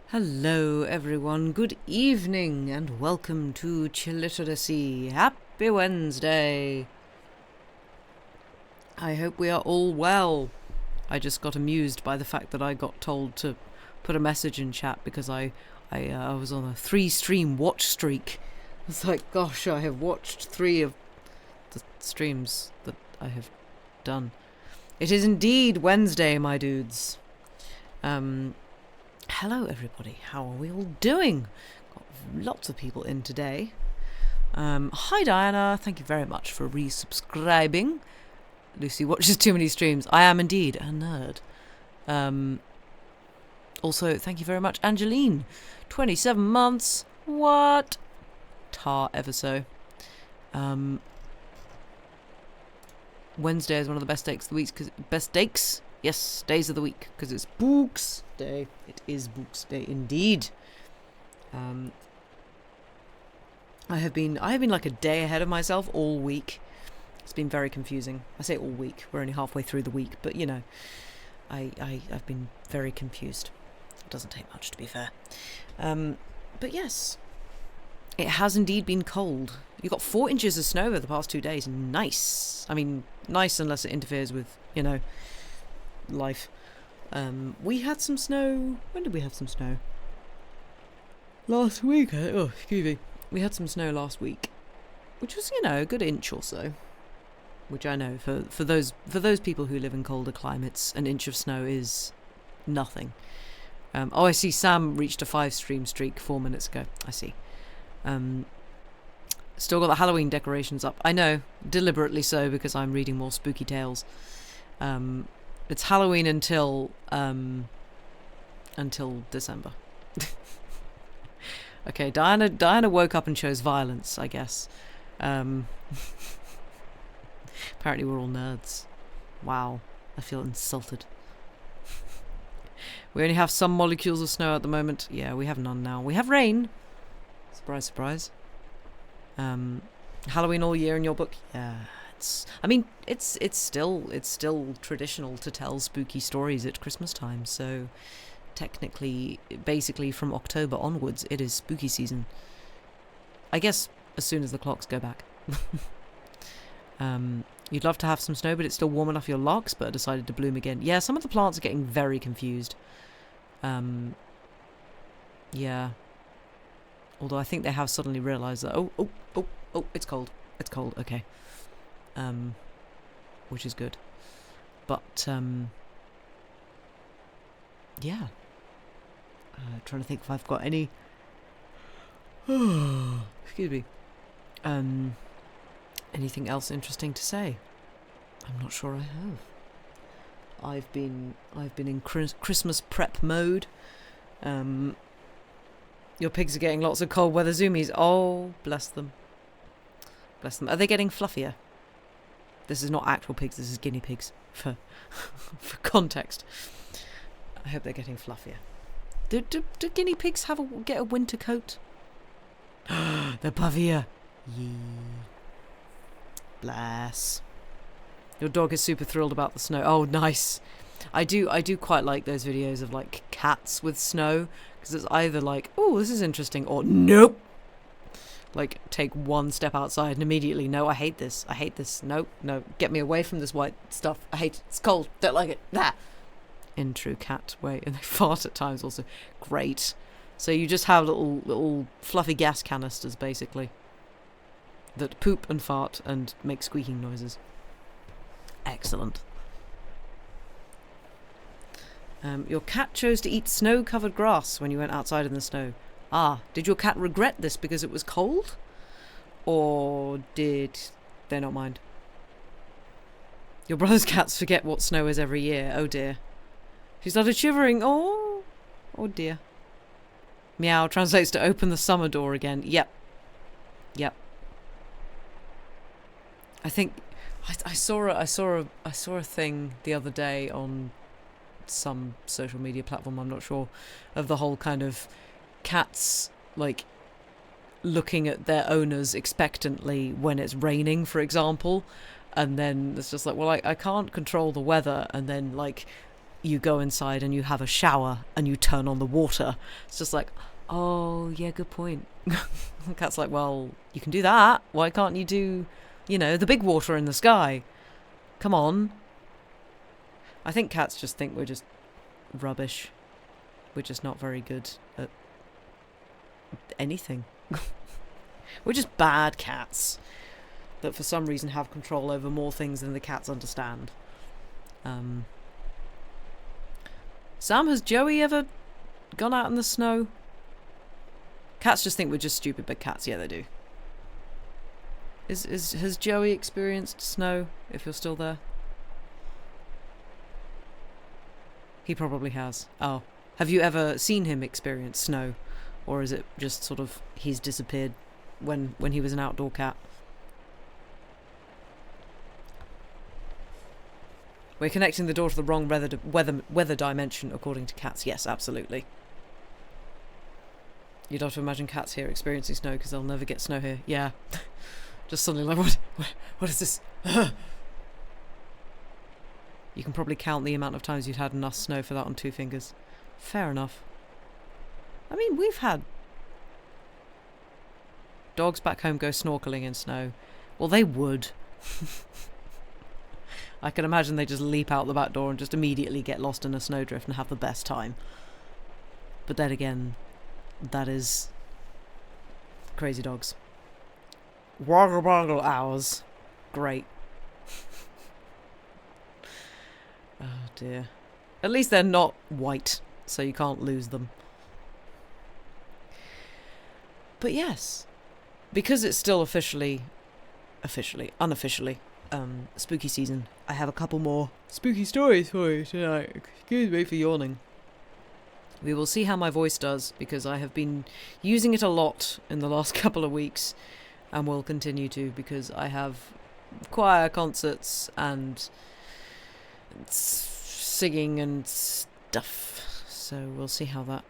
Hello everyone, good evening and welcome to Chilliteracy. Happy Wednesday. I hope we are all well. I just got amused by the fact that I got told to put a message in chat because I was on a 3-stream watch streak. It's like, gosh, I have watched 3 of the streams that I have done. It is indeed Wednesday, my dudes. Hello everybody, how are we all doing? Got lots of people in today. Hi Diana, thank you very much for resubscribing. Lucy watches too many streams. I am indeed a nerd. Also, thank you very much Angeline. 27 months. What? Tar ever so. Wednesday is one of the best days of the week. Yes, days of the week, because it's Books Day. It is Books Day indeed. I have been like a day ahead of myself all week. It's been very confusing. I say all week. We're only halfway through the week, but you know, I've been very confused. It doesn't take much, to be fair. But yes, it has indeed been cold. You got 4 inches of snow over the past 2 days. Nice. I mean, nice unless it interferes with, you know, life. We had some snow. When did we have some snow? Last week. Oh, excuse me. We had some snow last week, which was, you know, a good inch or so. Which I know for those people who live in colder climates, an inch of snow is nothing. I see Sam reached a 5-stream streak 4 minutes ago. I see. Still got the Halloween decorations up. I know, deliberately so, because I'm reading more spooky tales. It's Halloween until December. Okay, Diana woke up and chose violence, I guess. Apparently we're all nerds. Wow, I feel insulted. We only have some molecules of snow at the moment. Yeah, we have none now. We have rain. Surprise, surprise. Halloween all year in your book? Yeah. It's still traditional to tell spooky stories at Christmas time, so technically, basically from October onwards, it is spooky season. I guess as soon as the clocks go back. You'd love to have some snow, but it's still warm enough for your larkspur decided to bloom again. Yeah, some of the plants are getting very confused. Yeah. Although I think they have suddenly realised that, oh, it's cold. It's cold, okay. Which is good. But, yeah. Trying to think if I've got any... Excuse me. Anything else interesting to say? I'm not sure I have. I've been in Christmas prep mode. Your pigs are getting lots of cold weather zoomies. Oh, bless them. Bless them. Are they getting fluffier? This is not actual pigs, this is guinea pigs, for context. I hope they're getting fluffier. Do guinea pigs get a winter coat? They're puffier. Yee. Bless. Your dog is super thrilled about the snow. Oh, nice. I do quite like those videos of like cats with snow, because it's either like, oh, this is interesting, or nope. Like, take one step outside and immediately, no, I hate this. No, get me away from this white stuff. I hate it. It's cold. Don't like it. That. In true cat way. And they fart at times also. Great. So you just have little fluffy gas canisters, basically, that poop and fart and make squeaking noises. Excellent. Your cat chose to eat snow-covered grass when you went outside in the snow. Ah, did your cat regret this because it was cold? Or did they not mind? Your brother's cats forget what snow is every year. Oh dear. She started shivering. Oh dear. Meow translates to open the summer door again. Yep. I think I saw a thing the other day on some social media platform, I'm not sure, of the whole kind of cats like looking at their owners expectantly when it's raining, for example, and then it's just like, well, I can't control the weather, and then like you go inside and you have a shower and you turn on the water. It's just like, oh, yeah, good point. The cat's like, well, you can do that. Why can't you do, the big water in the sky? Come on. I think cats just think we're just rubbish. We're just not very good at anything. We're just bad cats that for some reason have control over more things than the cats understand. Sam, has Joey ever gone out in the snow? Cats just think we're just stupid big cats. Yeah, they do. Has Joey experienced snow, if you're still there? He probably has. Oh. Have you ever seen him experience snow? Or is it just sort of he's disappeared when he was an outdoor cat? We're connecting the door to the wrong weather dimension, according to cats. Yes, absolutely. You'd have to imagine cats here experiencing snow because they'll never get snow here. Yeah. Just suddenly like, what is this? You can probably count the amount of times you'd had enough snow for that on 2 fingers. Fair enough. I mean, we've had dogs back home go snorkeling in snow. Well, they would. I can imagine they just leap out the back door and just immediately get lost in a snowdrift and have the best time. But then again, that is crazy dogs. Woggle woggle hours. Great. Oh dear. At least they're not white, so you can't lose them. But yes, because it's still unofficially, spooky season, I have a couple more spooky stories for you tonight. Excuse me for yawning. We will see how my voice does, because I have been using it a lot in the last couple of weeks, and will continue to, because I have choir concerts and singing and stuff. So we'll see how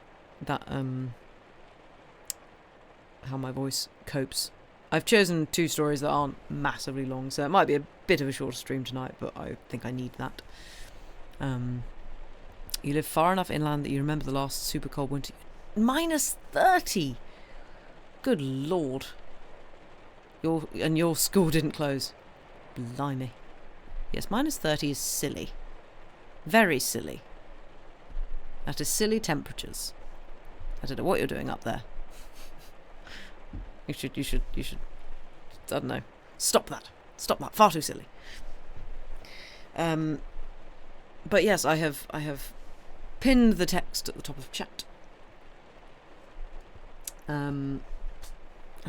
how my voice copes. I've chosen 2 stories that aren't massively long, so it might be a bit of a shorter stream tonight, but I think I need that. You live far enough inland that you remember the last super cold winter. -30! Good lord. Your school didn't close. Blimey. Yes, -30 is silly. Very silly. That is silly temperatures. I don't know what you're doing up there. You should, I don't know. Stop that. Far too silly. But yes, I have pinned the text at the top of the chat. I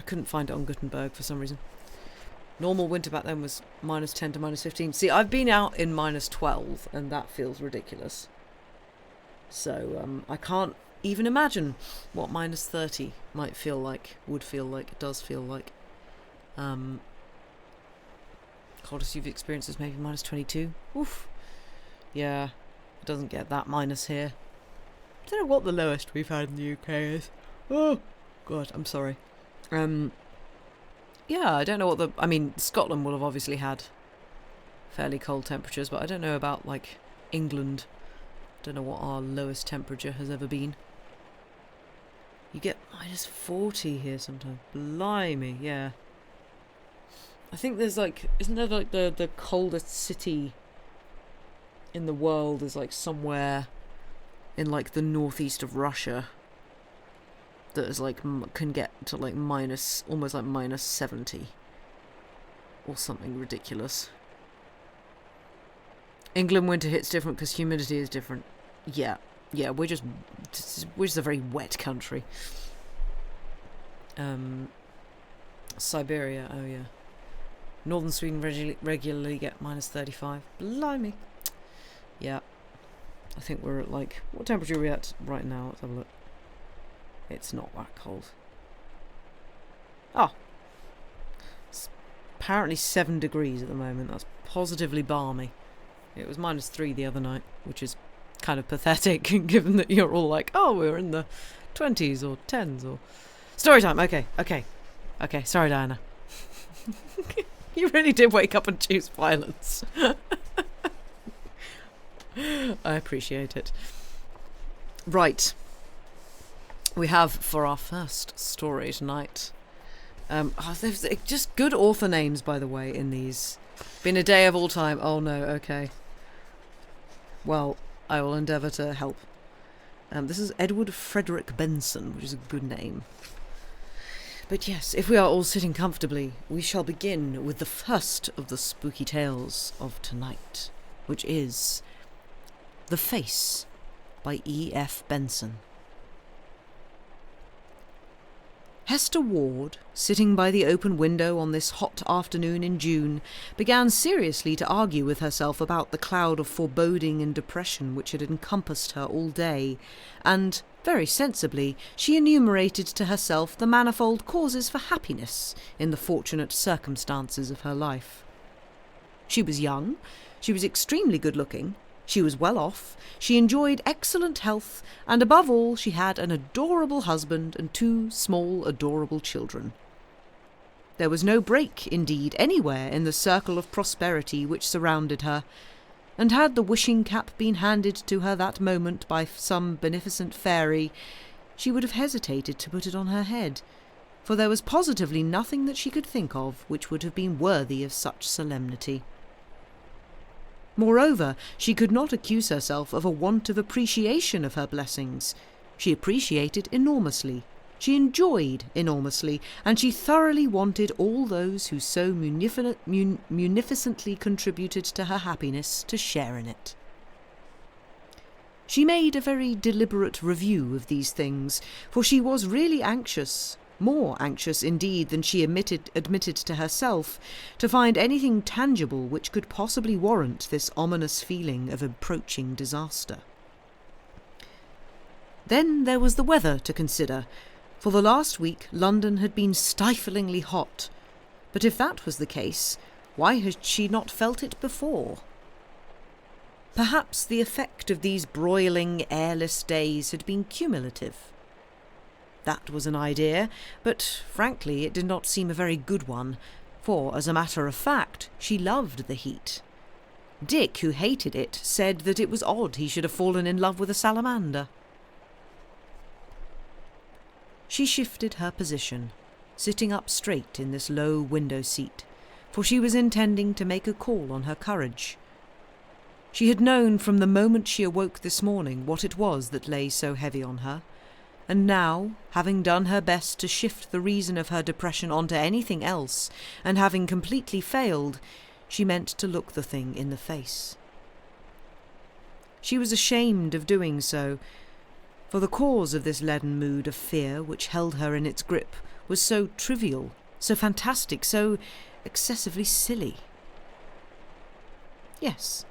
couldn't find it on Gutenberg for some reason. Normal winter back then was -10 to -15. See, I've been out in -12, and that feels ridiculous. So, I can't even imagine what -30 might feel like, does feel like. Coldest you've experienced is maybe -22. Oof. Yeah, it doesn't get that minus here. I don't know what the lowest we've had in the UK is. Oh, God, I'm sorry. Yeah, I don't know what Scotland will have obviously had fairly cold temperatures, but I don't know about, England. I don't know what our lowest temperature has ever been. You get -40 here sometimes. Blimey, yeah. I think there's, isn't there, the coldest city in the world is, somewhere in, the northeast of Russia that is, can get to, almost -70. Or something ridiculous. England winter hits different because humidity is different. Yeah, we're just a very wet country. Siberia, oh yeah. Northern Sweden regularly get -35. Blimey. Yeah. I think we're at what temperature are we at right now? Let's have a look. It's not that cold. Oh. It's apparently 7 degrees at the moment. That's positively balmy. It was -3 the other night, which is kind of pathetic given that you're all oh, we're in the 20s or 10s or... Story time, okay. Sorry, Diana. You really did wake up and choose violence. I appreciate it. Right. We have for our first story tonight. There's just good author names, by the way, in these. Been a day of all time. Oh no, okay. Well, I will endeavour to help. This is Edward Frederick Benson, which is a good name. But yes, if we are all sitting comfortably, we shall begin with the first of the spooky tales of tonight, which is The Face by E.F. Benson. Hester Ward, sitting by the open window on this hot afternoon in June, began seriously to argue with herself about the cloud of foreboding and depression which had encompassed her all day, and, very sensibly, she enumerated to herself the manifold causes for happiness in the fortunate circumstances of her life. She was young, she was extremely good-looking, she was well off, she enjoyed excellent health, and above all she had an adorable husband and 2 small adorable children. There was no break, indeed, anywhere in the circle of prosperity which surrounded her, and had the wishing-cap been handed to her that moment by some beneficent fairy, she would have hesitated to put it on her head, for there was positively nothing that she could think of which would have been worthy of such solemnity. Moreover, she could not accuse herself of a want of appreciation of her blessings. She appreciated enormously, she enjoyed enormously, and she thoroughly wanted all those who so munificently contributed to her happiness to share in it. She made a very deliberate review of these things, for she was really anxious, more anxious indeed than she admitted to herself, to find anything tangible which could possibly warrant this ominous feeling of approaching disaster. Then there was the weather to consider. For the last week London had been stiflingly hot, but if that was the case, why had she not felt it before? Perhaps the effect of these broiling, airless days had been cumulative. That was an idea, but frankly it did not seem a very good one, for, as a matter of fact, she loved the heat. Dick, who hated it, said that it was odd he should have fallen in love with a salamander. She shifted her position, sitting up straight in this low window seat, for she was intending to make a call on her courage. She had known from the moment she awoke this morning what it was that lay so heavy on her, and now, having done her best to shift the reason of her depression onto anything else, and having completely failed, she meant to look the thing in the face. She was ashamed of doing so, for the cause of this leaden mood of fear which held her in its grip was so trivial, so fantastic, so excessively silly. Yes,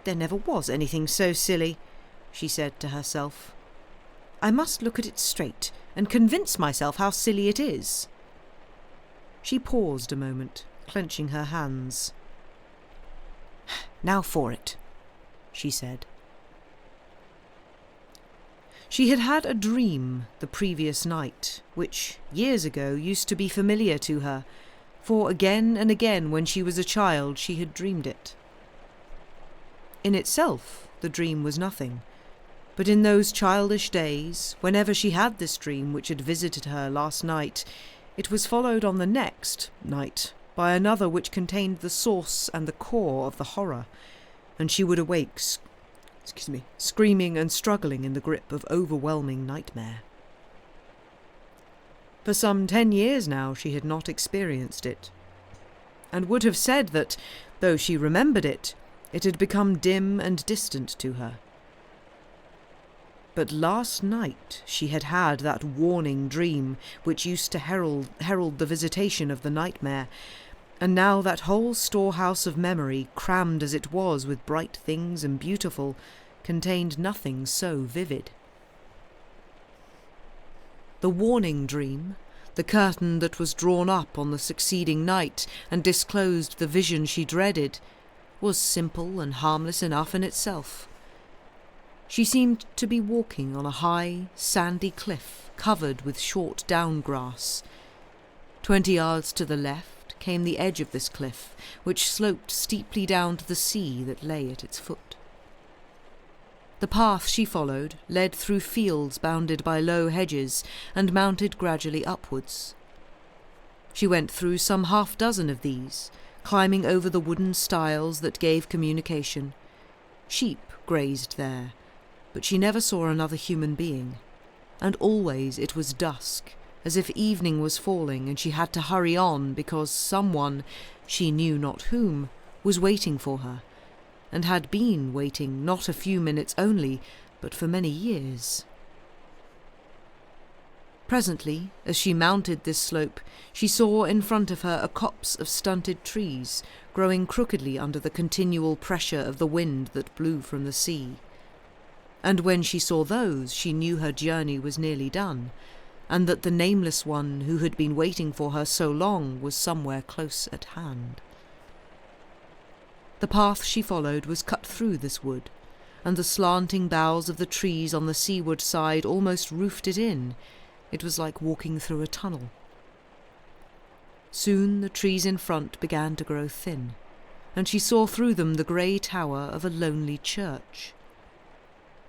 there never was anything so silly, she said to herself. I must look at it straight and convince myself how silly it is. She paused a moment, clenching her hands. Now for it, she said. She had had a dream the previous night, which, years ago, used to be familiar to her, for again and again when she was a child she had dreamed it. In itself, the dream was nothing. But in those childish days, whenever she had this dream which had visited her last night, it was followed on the next night by another which contained the source and the core of the horror, and she would awake, screaming and struggling in the grip of overwhelming nightmare. For some 10 years now she had not experienced it, and would have said that, though she remembered it, it had become dim and distant to her. But last night she had had that warning dream which used to herald the visitation of the nightmare, and now that whole storehouse of memory, crammed as it was with bright things and beautiful, contained nothing so vivid. The warning dream, the curtain that was drawn up on the succeeding night and disclosed the vision she dreaded, was simple and harmless enough in itself. She seemed to be walking on a high, sandy cliff covered with short down grass. 20 yards to the left came the edge of this cliff, which sloped steeply down to the sea that lay at its foot. The path she followed led through fields bounded by low hedges and mounted gradually upwards. She went through some 6 of these, climbing over the wooden stiles that gave communication. Sheep grazed there, but she never saw another human being, and always it was dusk, as if evening was falling and she had to hurry on because someone, she knew not whom, was waiting for her, and had been waiting not a few minutes only, but for many years. Presently, as she mounted this slope, she saw in front of her a copse of stunted trees, growing crookedly under the continual pressure of the wind that blew from the sea. And when she saw those, she knew her journey was nearly done, and that the nameless one who had been waiting for her so long was somewhere close at hand. The path she followed was cut through this wood, and the slanting boughs of the trees on the seaward side almost roofed it in. It was like walking through a tunnel. Soon the trees in front began to grow thin, and she saw through them the grey tower of a lonely church.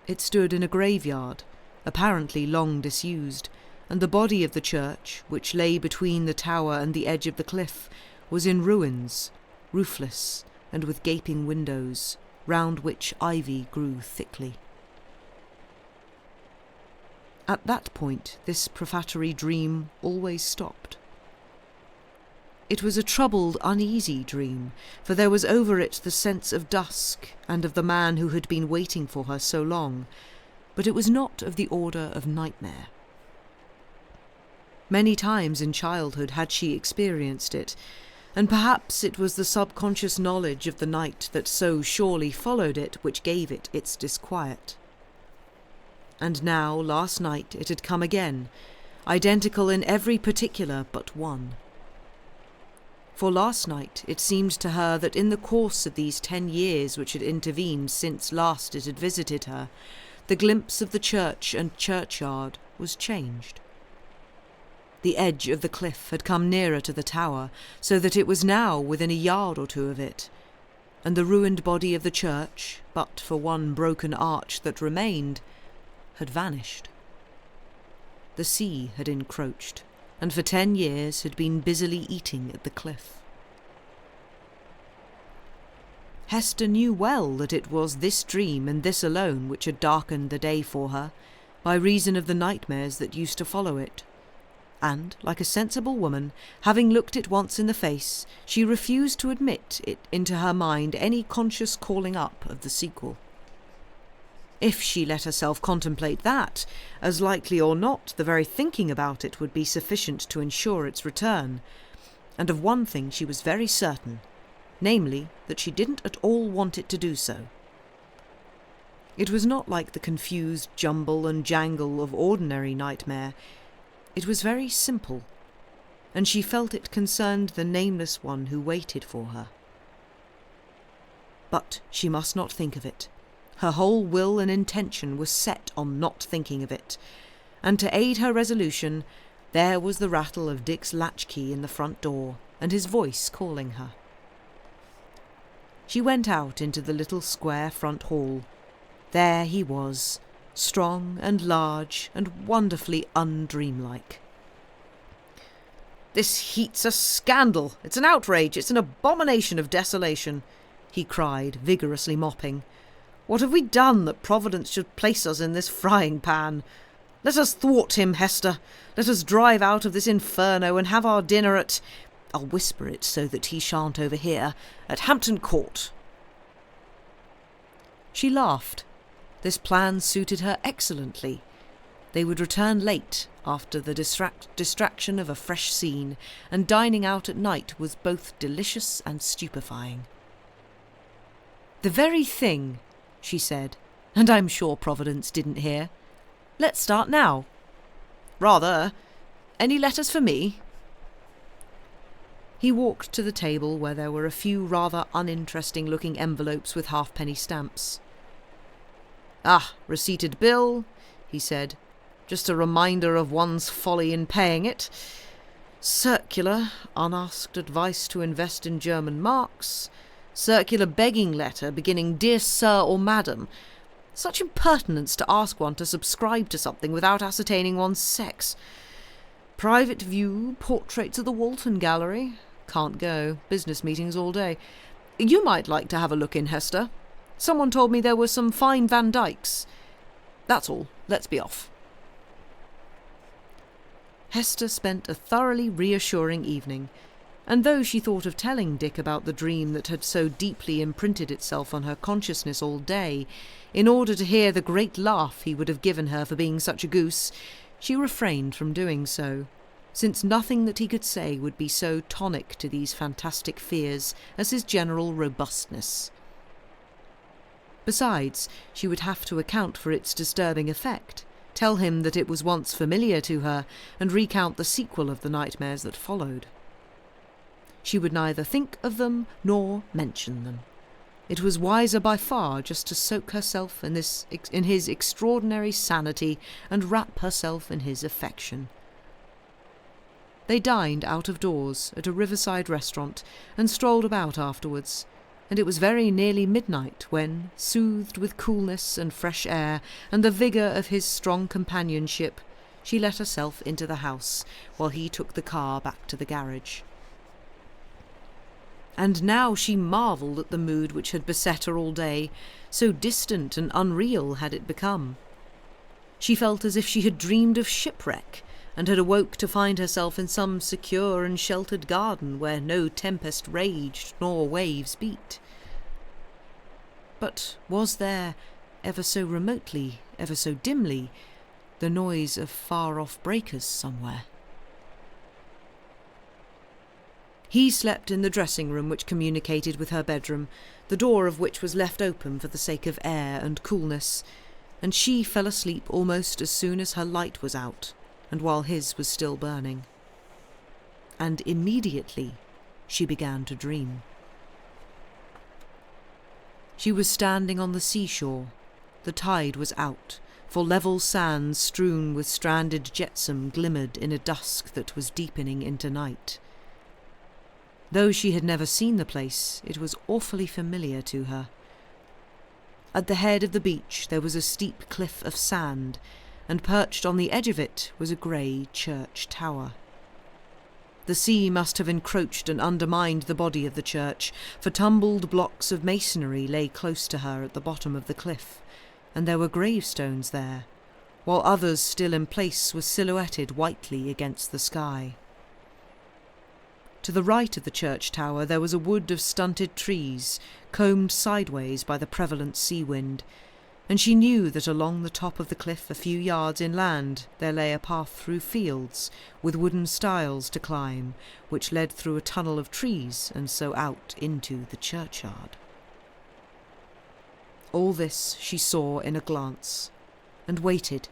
It stood in a graveyard, apparently long disused, and the body of the church, which lay between the tower and the edge of the cliff, was in ruins, roofless, and with gaping windows, round which ivy grew thickly. At that point this prefatory dream always stopped. It was a troubled, uneasy dream, for there was over it the sense of dusk and of the man who had been waiting for her so long, but it was not of the order of nightmare. Many times in childhood had she experienced it, and perhaps it was the subconscious knowledge of the night that so surely followed it which gave it its disquiet. And now, last night, it had come again, identical in every particular but one. For last night it seemed to her that in the course of these 10 years which had intervened since last it had visited her, the glimpse of the church and churchyard was changed. The edge of the cliff had come nearer to the tower, so that it was now within a yard or 2 of it, and the ruined body of the church, but for one broken arch that remained, had vanished. The sea had encroached, and for 10 years had been busily eating at the cliff. Hester knew well that it was this dream and this alone which had darkened the day for her, by reason of the nightmares that used to follow it. And, like a sensible woman, having looked it once in the face, she refused to admit it into her mind any conscious calling up of the sequel. If she let herself contemplate that, as likely or not, the very thinking about it would be sufficient to ensure its return. And of one thing she was very certain, namely, that she didn't at all want it to do so. It was not like the confused jumble and jangle of ordinary nightmare. It was very simple, and she felt it concerned the nameless one who waited for her. But she must not think of it. Her whole will and intention was set on not thinking of it, and to aid her resolution, there was the rattle of Dick's latchkey in the front door, and his voice calling her. She went out into the little square front hall. There he was, strong and large and wonderfully undreamlike. "This heat's a scandal! It's an outrage! It's an abomination of desolation!" he cried, vigorously mopping. "What have we done that Providence should place us in this frying pan? Let us thwart him, Hester. Let us drive out of this inferno and have our dinner at— I'll whisper it so that he shan't overhear— at Hampton Court." She laughed. This plan suited her excellently. They would return late, after the distraction of a fresh scene, and dining out at night was both delicious and stupefying. "The very thing," she said, "and I'm sure Providence didn't hear. Let's start now." "Rather. Any letters for me?" He walked to the table where there were a few rather uninteresting-looking envelopes with halfpenny stamps. "Ah, receipted bill," he said. "Just a reminder of one's folly in paying it. Circular, unasked advice to invest in German marks. Circular begging letter beginning 'Dear Sir or Madam.' Such impertinence to ask one to subscribe to something without ascertaining one's sex. Private view, portraits of the Walton Gallery. Can't go. Business meetings all day. You might like to have a look in, Hester. Someone told me there were some fine Van Dykes. That's all. Let's be off. Hester spent a thoroughly reassuring evening, and though she thought of telling Dick about the dream that had so deeply imprinted itself on her consciousness all day, in order to hear the great laugh he would have given her for being such a goose, she refrained from doing so, since nothing that he could say would be so tonic to these fantastic fears as his general robustness. Besides, she would have to account for its disturbing effect, tell him that it was once familiar to her, and recount the sequel of the nightmares that followed. She would neither think of them nor mention them. It was wiser by far just to soak herself in his extraordinary sanity and wrap herself in his affection. They dined out of doors at a riverside restaurant and strolled about afterwards, and it was very nearly midnight when, soothed with coolness and fresh air and the vigour of his strong companionship, she let herself into the house while he took the car back to the garage. And now she marvelled at the mood which had beset her all day, so distant and unreal had it become. She felt as if she had dreamed of shipwreck, and had awoke to find herself in some secure and sheltered garden where no tempest raged nor waves beat. But was there, ever so remotely, ever so dimly, the noise of far-off breakers somewhere? He slept in the dressing-room which communicated with her bedroom, the door of which was left open for the sake of air and coolness, and she fell asleep almost as soon as her light was out, and while his was still burning. And immediately she began to dream. She was standing on the seashore. The tide was out, for level sands strewn with stranded jetsam glimmered in a dusk that was deepening into night. Though she had never seen the place, it was awfully familiar to her. At the head of the beach there was a steep cliff of sand, and perched on the edge of it was a grey church tower. The sea must have encroached and undermined the body of the church, for tumbled blocks of masonry lay close to her at the bottom of the cliff, and there were gravestones there, while others still in place were silhouetted whitely against the sky. To the right of the church tower there was a wood of stunted trees, combed sideways by the prevalent sea wind, and she knew that along the top of the cliff a few yards inland there lay a path through fields, with wooden stiles to climb, which led through a tunnel of trees and so out into the churchyard. All this she saw in a glance, and waited,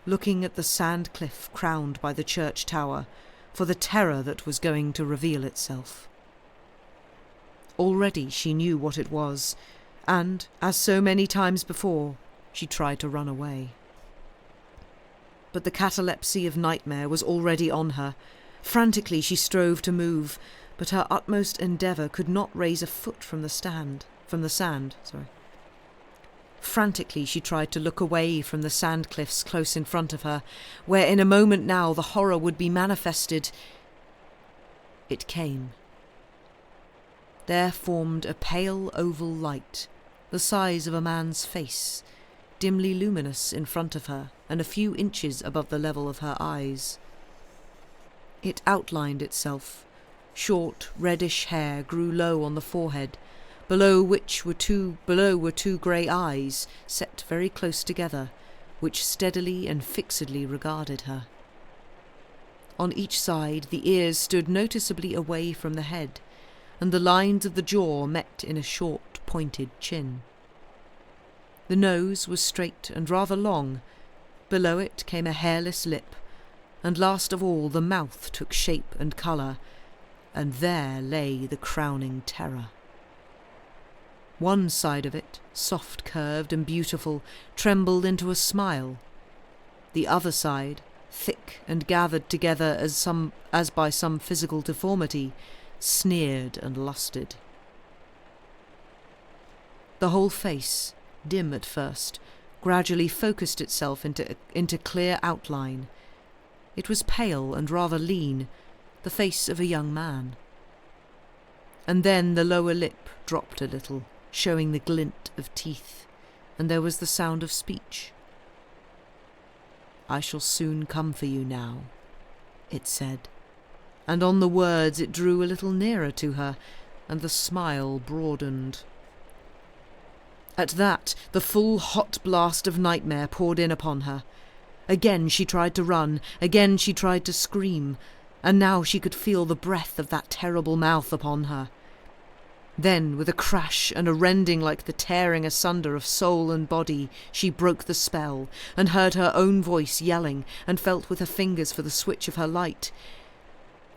looking at the sand cliff crowned by the church tower, for the terror that was going to reveal itself. Already she knew what it was, and, as so many times before, she tried to run away. But the catalepsy of nightmare was already on her. Frantically she strove to move, but her utmost endeavour could not raise a foot from the sand. Frantically she tried to look away from the sand cliffs close in front of her, where in a moment now the horror would be manifested. It came. There formed a pale oval light, the size of a man's face, dimly luminous in front of her and a few inches above the level of her eyes. It outlined itself. Short, reddish hair grew low on the forehead, below were two grey eyes, set very close together, which steadily and fixedly regarded her. On each side the ears stood noticeably away from the head, and the lines of the jaw met in a short, pointed chin. The nose was straight and rather long. Below it came a hairless lip, and last of all the mouth took shape and colour, and there lay the crowning terror. One side of it, soft-curved and beautiful, trembled into a smile. The other side, thick and gathered together as by some physical deformity, sneered and lusted. The whole face, dim at first, gradually focused itself into clear outline. It was pale and rather lean, the face of a young man. And then the lower lip dropped a little, showing the glint of teeth, and there was the sound of speech. "I shall soon come for you now," it said, and on the words it drew a little nearer to her, and the smile broadened. At that, the full hot blast of nightmare poured in upon her. Again she tried to run, again she tried to scream, and now she could feel the breath of that terrible mouth upon her. Then, with a crash and a rending like the tearing asunder of soul and body, she broke the spell, and heard her own voice yelling, and felt with her fingers for the switch of her light.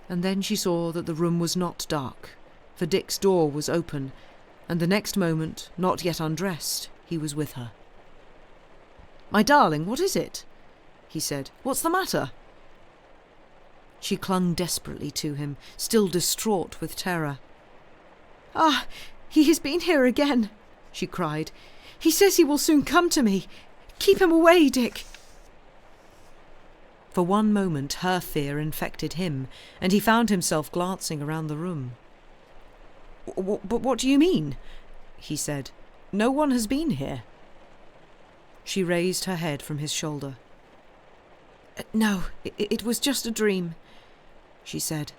And then she saw that the room was not dark, for Dick's door was open, and the next moment, not yet undressed, he was with her. "My darling, what is it?" he said. "What's the matter?" She clung desperately to him, still distraught with terror. "Ah, he has been here again," she cried. "He says he will soon come to me. Keep him away, Dick." For one moment her fear infected him, and he found himself glancing around the room. "But what do you mean?" he said. "No one has been here." She raised her head from his shoulder. "No, it was just a dream," she said.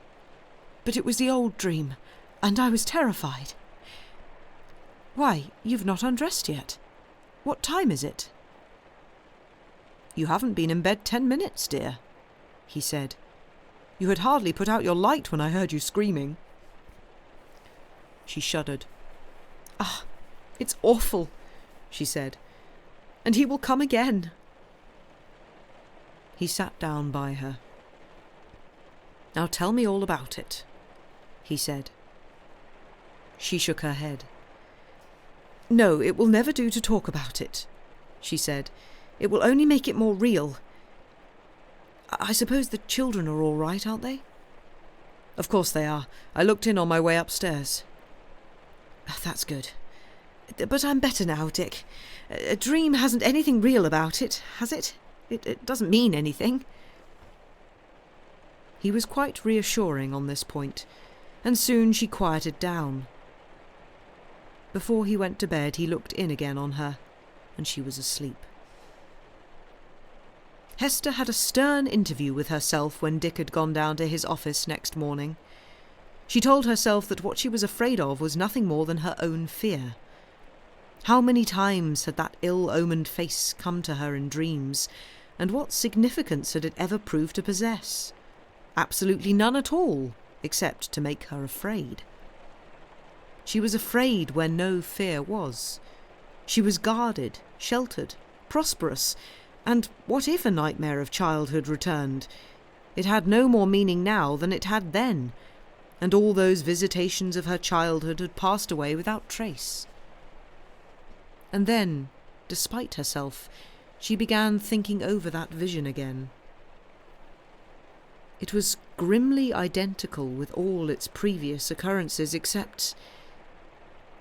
"But it was the old dream, and I was terrified." "Why, you've not undressed yet. What time is it?" "You haven't been in bed 10 minutes, dear," he said. "You had hardly put out your light when I heard you screaming." She shuddered. "Ah, it's awful," she said. "And he will come again." He sat down by her. "Now tell me all about it," he said. She shook her head. "No, it will never do to talk about it," she said. "It will only make it more real. I suppose the children are all right, aren't they?" "Of course they are. I looked in on my way upstairs." "That's good. But I'm better now, Dick. A dream hasn't anything real about it, has it? It doesn't mean anything." He was quite reassuring on this point, and soon she quieted down. Before he went to bed, he looked in again on her, and she was asleep. Hester had a stern interview with herself when Dick had gone down to his office next morning. She told herself that what she was afraid of was nothing more than her own fear. How many times had that ill-omened face come to her in dreams, and what significance had it ever proved to possess? Absolutely none at all, except to make her afraid. She was afraid where no fear was. She was guarded, sheltered, prosperous, and what if a nightmare of childhood returned? It had no more meaning now than it had then, and all those visitations of her childhood had passed away without trace. And then, despite herself, she began thinking over that vision again. It was grimly identical with all its previous occurrences, except...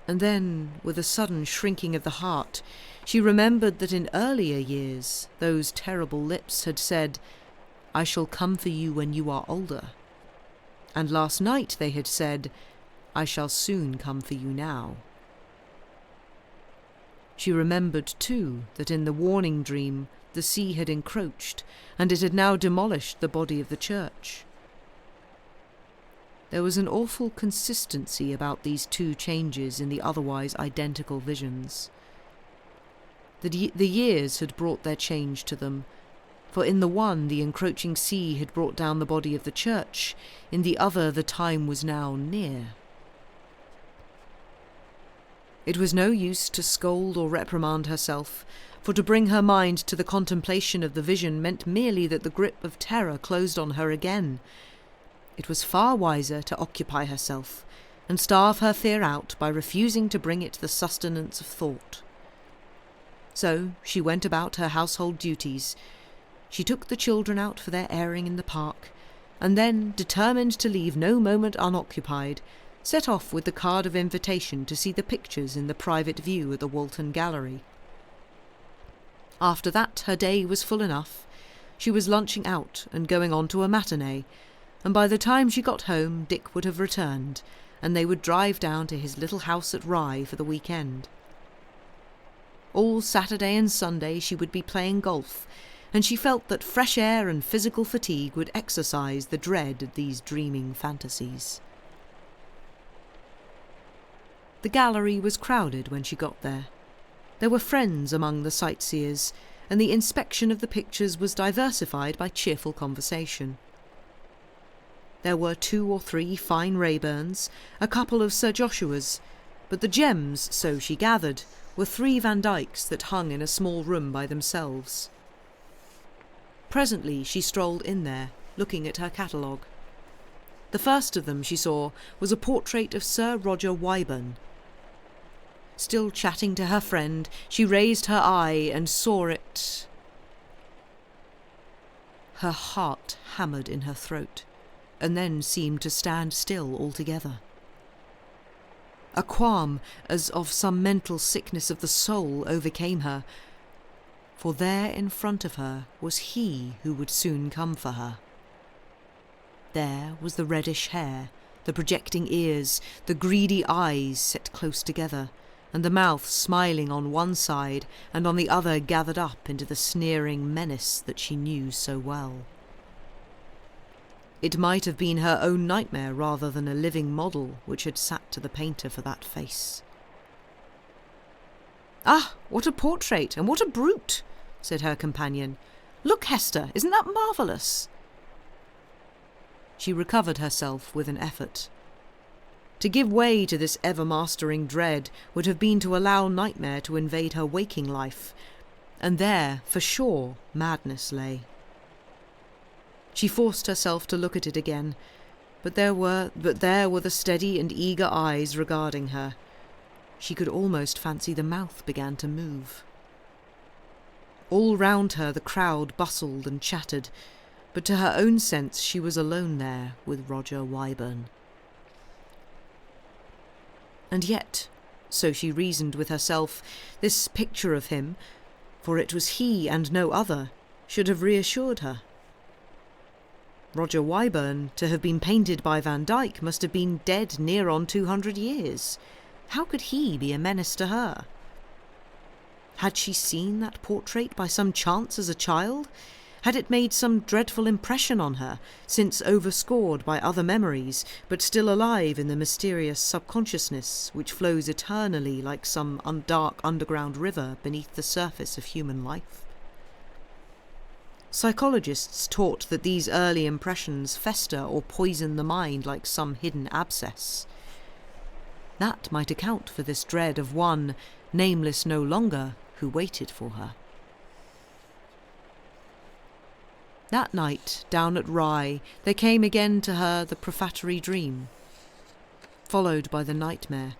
And then, with a sudden shrinking of the heart, she remembered that in earlier years those terrible lips had said, "I shall come for you when you are older." And last night they had said, "I shall soon come for you now." She remembered, too, that in the warning dream the sea had encroached, and it had now demolished the body of the church. There was an awful consistency about these two changes in the otherwise identical visions. The years had brought their change to them, for in the one the encroaching sea had brought down the body of the church, in the other the time was now near. It was no use to scold or reprimand herself, for to bring her mind to the contemplation of the vision meant merely that the grip of terror closed on her again. It was far wiser to occupy herself, and starve her fear out by refusing to bring it the sustenance of thought. So she went about her household duties. She took the children out for their airing in the park, and then, determined to leave no moment unoccupied, set off with the card of invitation to see the pictures in the private view at the Walton Gallery. After that, her day was full enough. She was lunching out and going on to a matinee, and by the time she got home Dick would have returned, and they would drive down to his little house at Rye for the weekend. All Saturday and Sunday she would be playing golf, and she felt that fresh air and physical fatigue would exorcise the dread of these dreaming fantasies. The gallery was crowded when she got there. There were friends among the sightseers, and the inspection of the pictures was diversified by cheerful conversation. There were 2 or 3 fine Rayburns, a couple of Sir Joshuas, but the gems, so she gathered, were 3 Van Dycks that hung in a small room by themselves. Presently she strolled in there, looking at her catalogue. The first of them she saw was a portrait of Sir Roger Wyburn. Still chatting to her friend, she raised her eye and saw it. Her heart hammered in her throat, and then seemed to stand still altogether. A qualm, as of some mental sickness of the soul, overcame her, for there in front of her was he who would soon come for her. There was the reddish hair, the projecting ears, the greedy eyes set close together, and the mouth smiling on one side and on the other gathered up into the sneering menace that she knew so well. It might have been her own nightmare rather than a living model which had sat to the painter for that face. "Ah, what a portrait, and what a brute!" said her companion. "Look, Hester, isn't that marvellous?" She recovered herself with an effort. To give way to this ever-mastering dread would have been to allow nightmare to invade her waking life, and there, for sure, madness lay. She forced herself to look at it again, but there were the steady and eager eyes regarding her. She could almost fancy the mouth began to move. All round her the crowd bustled and chattered, but to her own sense she was alone there with Roger Wyburn. And yet, so she reasoned with herself, this picture of him, for it was he and no other, should have reassured her. Roger Wyburn, to have been painted by Van Dyck, must have been dead near on 200 years. How could he be a menace to her? Had she seen that portrait by some chance as a child? Had it made some dreadful impression on her, since overscored by other memories, but still alive in the mysterious subconsciousness which flows eternally like some dark underground river beneath the surface of human life? Psychologists taught that these early impressions fester or poison the mind like some hidden abscess. That might account for this dread of one, nameless no longer, who waited for her. That night, down at Rye, there came again to her the prefatory dream, followed by the nightmare,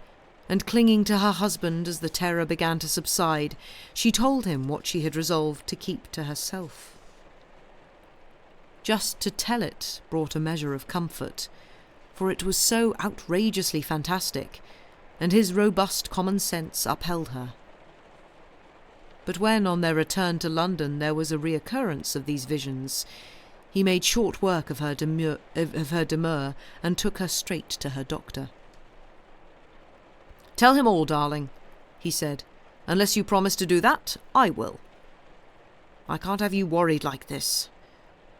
and clinging to her husband as the terror began to subside, she told him what she had resolved to keep to herself. Just to tell it brought a measure of comfort, for it was so outrageously fantastic, and his robust common sense upheld her. But when, on their return to London, there was a reoccurrence of these visions, he made short work of her demur and took her straight to her doctor. "Tell him all, darling," he said. "Unless you promise to do that, I will. I can't have you worried like this.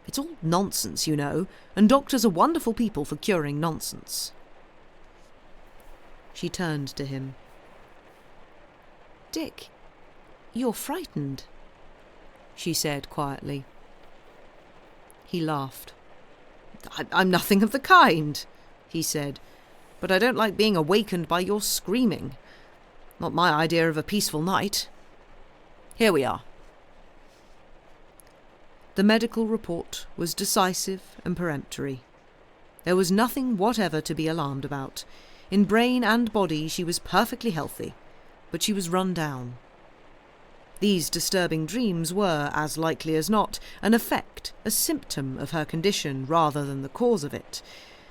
It's all nonsense, you know, and doctors are wonderful people for curing nonsense." She turned to him. "Dick, you're frightened," she said quietly. He laughed. I'm nothing of the kind," he said, "but I don't like being awakened by your screaming. Not my idea of a peaceful night. Here we are." The medical report was decisive and peremptory. There was nothing whatever to be alarmed about. In brain and body she was perfectly healthy, but she was run down. These disturbing dreams were, as likely as not, an effect, a symptom of her condition rather than the cause of it,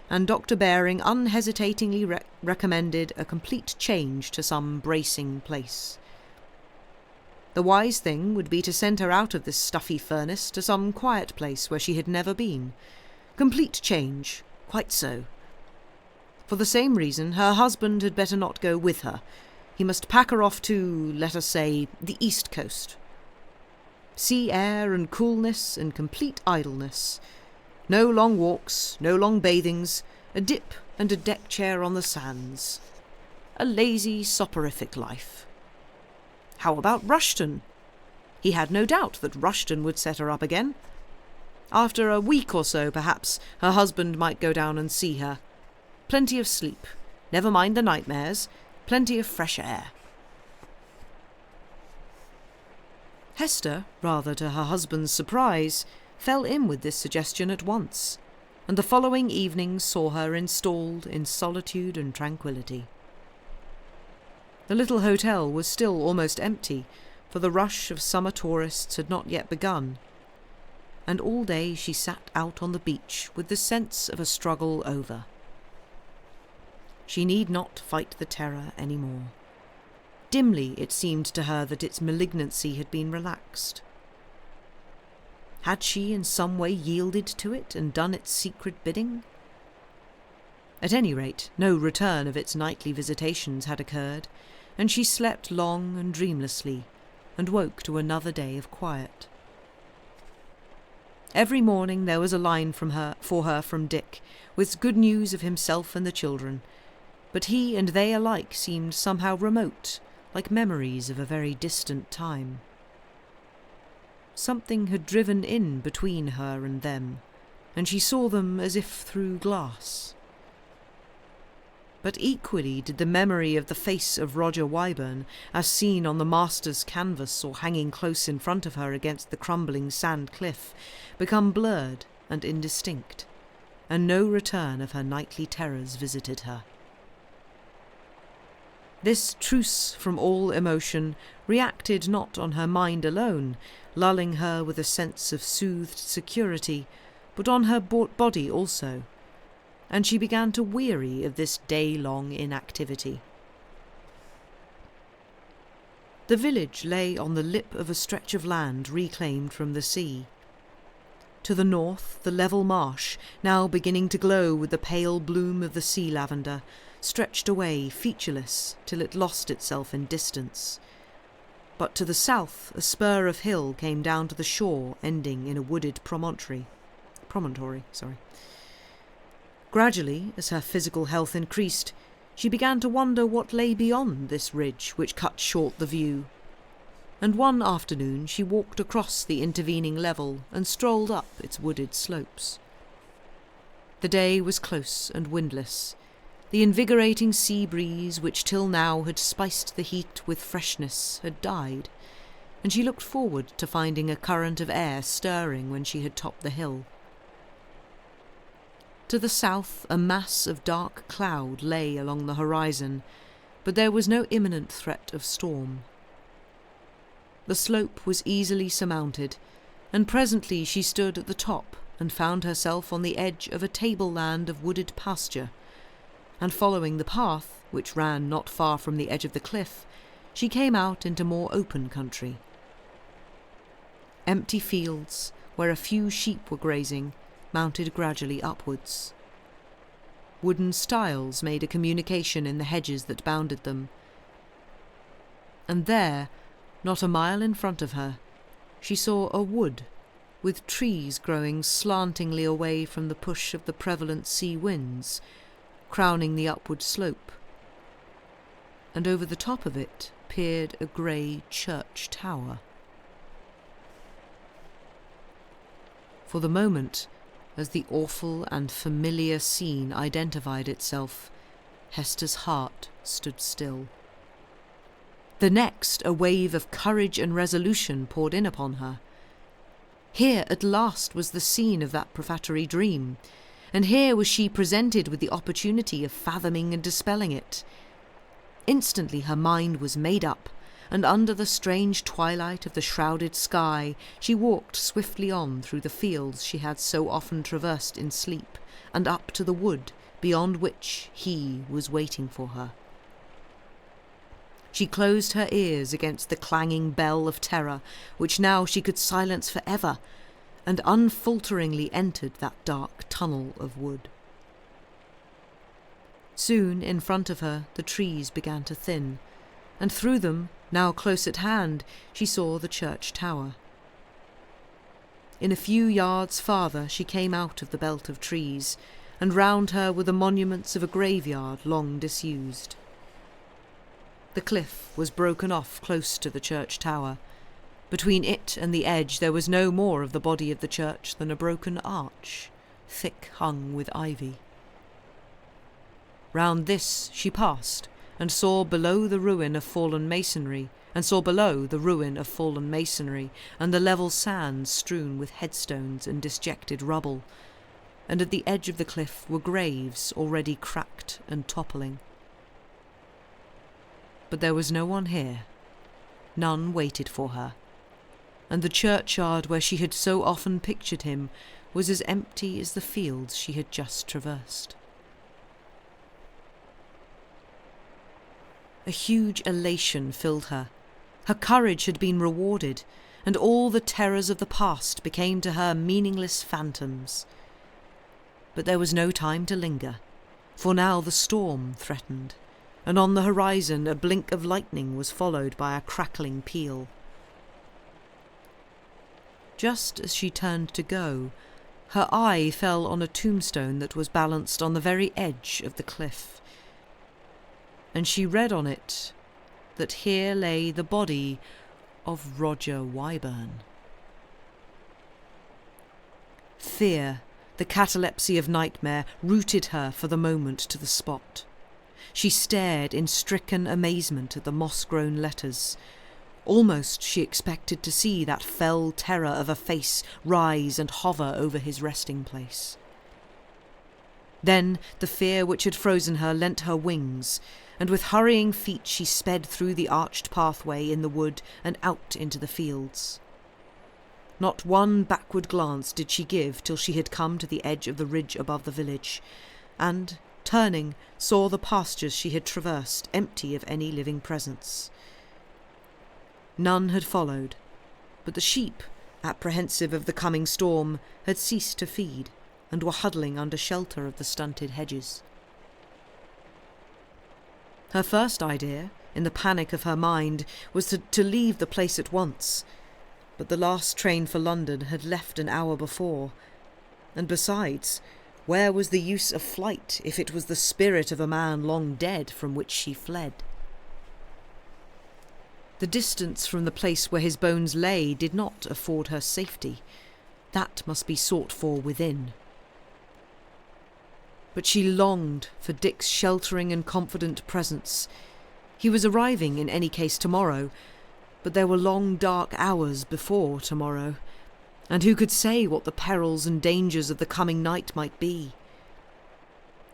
and Dr. Baring unhesitatingly recommended a complete change to some bracing place. The wise thing would be to send her out of this stuffy furnace to some quiet place where she had never been. Complete change, quite so. For the same reason, her husband had better not go with her. He must pack her off to, let us say, the East Coast. Sea air and coolness and complete idleness. No long walks, no long bathings, a dip and a deck chair on the sands. A lazy, soporific life. How about Rushton? He had no doubt that Rushton would set her up again. After a week or so, perhaps, her husband might go down and see her. Plenty of sleep, never mind the nightmares, plenty of fresh air. Hester, rather to her husband's surprise, fell in with this suggestion at once, and the following evening saw her installed in solitude and tranquillity. The little hotel was still almost empty, for the rush of summer tourists had not yet begun, and all day she sat out on the beach with the sense of a struggle over. She need not fight the terror any more. Dimly it seemed to her that its malignancy had been relaxed. Had she in some way yielded to it and done its secret bidding? At any rate, no return of its nightly visitations had occurred, and she slept long and dreamlessly, and woke to another day of quiet. Every morning there was a line for her from Dick, with good news of himself and the children, but he and they alike seemed somehow remote, like memories of a very distant time. Something had driven in between her and them, and she saw them as if through glass. But equally did the memory of the face of Roger Wyburn, as seen on the master's canvas or hanging close in front of her against the crumbling sand cliff, become blurred and indistinct, and no return of her nightly terrors visited her. This truce from all emotion reacted not on her mind alone, lulling her with a sense of soothed security, but on her body also, and she began to weary of this day-long inactivity. The village lay on the lip of a stretch of land reclaimed from the sea. To the north, the level marsh, now beginning to glow with the pale bloom of the sea lavender, stretched away featureless till it lost itself in distance. But to the south, a spur of hill came down to the shore, ending in a wooded promontory. Gradually, as her physical health increased, she began to wonder what lay beyond this ridge which cut short the view. And one afternoon she walked across the intervening level and strolled up its wooded slopes. The day was close and windless. The invigorating sea breeze, which till now had spiced the heat with freshness, had died, and she looked forward to finding a current of air stirring when she had topped the hill. To the south, a mass of dark cloud lay along the horizon, but there was no imminent threat of storm. The slope was easily surmounted, and presently she stood at the top and found herself on the edge of a tableland of wooded pasture, and following the path, which ran not far from the edge of the cliff, she came out into more open country. Empty fields, where a few sheep were grazing, mounted gradually upwards. Wooden stiles made a communication in the hedges that bounded them. And there, not a mile in front of her, she saw a wood, with trees growing slantingly away from the push of the prevalent sea winds, crowning the upward slope. And over the top of it peered a grey church tower. For the moment, as the awful and familiar scene identified itself, Hester's heart stood still. The next, a wave of courage and resolution poured in upon her. Here at last was the scene of that prefatory dream, and here was she presented with the opportunity of fathoming and dispelling it. Instantly her mind was made up, and under the strange twilight of the shrouded sky she walked swiftly on through the fields she had so often traversed in sleep, and up to the wood beyond which he was waiting for her. She closed her ears against the clanging bell of terror, which now she could silence forever, and unfalteringly entered that dark tunnel of wood. Soon, in front of her, the trees began to thin, and through them, now close at hand, she saw the church tower. In a few yards farther she came out of the belt of trees, and round her were the monuments of a graveyard long disused. The cliff was broken off close to the church tower. Between it and the edge there was no more of the body of the church than a broken arch, thick hung with ivy. Round this she passed, and saw below the ruin of fallen masonry, and the level sands strewn with headstones and disjected rubble, and at the edge of the cliff were graves already cracked and toppling. But there was no one here. None waited for her, and the churchyard where she had so often pictured him was as empty as the fields she had just traversed. A huge elation filled her. Her courage had been rewarded, and all the terrors of the past became to her meaningless phantoms. But there was no time to linger, for now the storm threatened, and on the horizon a blink of lightning was followed by a crackling peal. Just as she turned to go, her eye fell on a tombstone that was balanced on the very edge of the cliff, and she read on it that here lay the body of Roger Wyburn. Fear, the catalepsy of nightmare, rooted her for the moment to the spot. She stared in stricken amazement at the moss-grown letters. Almost she expected to see that fell terror of a face rise and hover over his resting place. Then the fear which had frozen her lent her wings, and with hurrying feet she sped through the arched pathway in the wood and out into the fields. Not one backward glance did she give till she had come to the edge of the ridge above the village, and, turning, saw the pastures she had traversed empty of any living presence. None had followed, but the sheep, apprehensive of the coming storm, had ceased to feed, and were huddling under shelter of the stunted hedges. Her first idea, in the panic of her mind, was to leave the place at once, but the last train for London had left an hour before, and besides, where was the use of flight if it was the spirit of a man long dead from which she fled? The distance from the place where his bones lay did not afford her safety. That must be sought for within. But she longed for Dick's sheltering and confident presence. He was arriving in any case tomorrow, but there were long dark hours before tomorrow, and who could say what the perils and dangers of the coming night might be?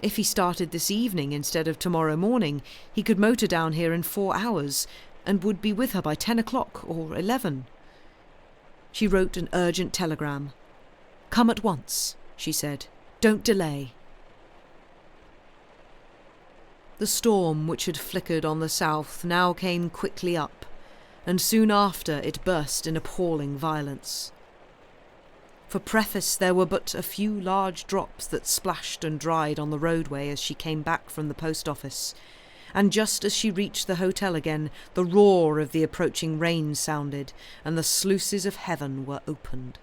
If he started this evening instead of tomorrow morning, he could motor down here in 4 hours, and would be with her by 10 o'clock or 11. She wrote an urgent telegram. "Come at once," she said. "Don't delay." The storm which had flickered on the south now came quickly up, and soon after it burst in appalling violence. For preface there were but a few large drops that splashed and dried on the roadway as she came back from the post office, and just as she reached the hotel again, the roar of the approaching rain sounded, and the sluices of heaven were opened.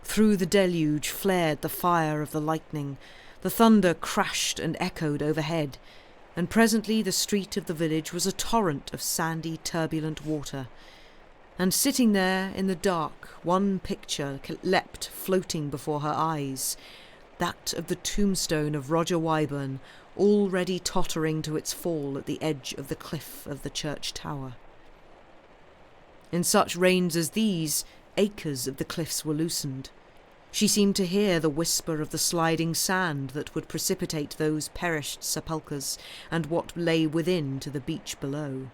Through the deluge flared the fire of the lightning, the thunder crashed and echoed overhead, and presently the street of the village was a torrent of sandy, turbulent water, and sitting there in the dark, one picture leapt floating before her eyes, that of the tombstone of Roger Wyburn, already tottering to its fall at the edge of the cliff of the church tower. In such rains as these, acres of the cliffs were loosened. She seemed to hear the whisper of the sliding sand that would precipitate those perished sepulchres and what lay within to the beach below.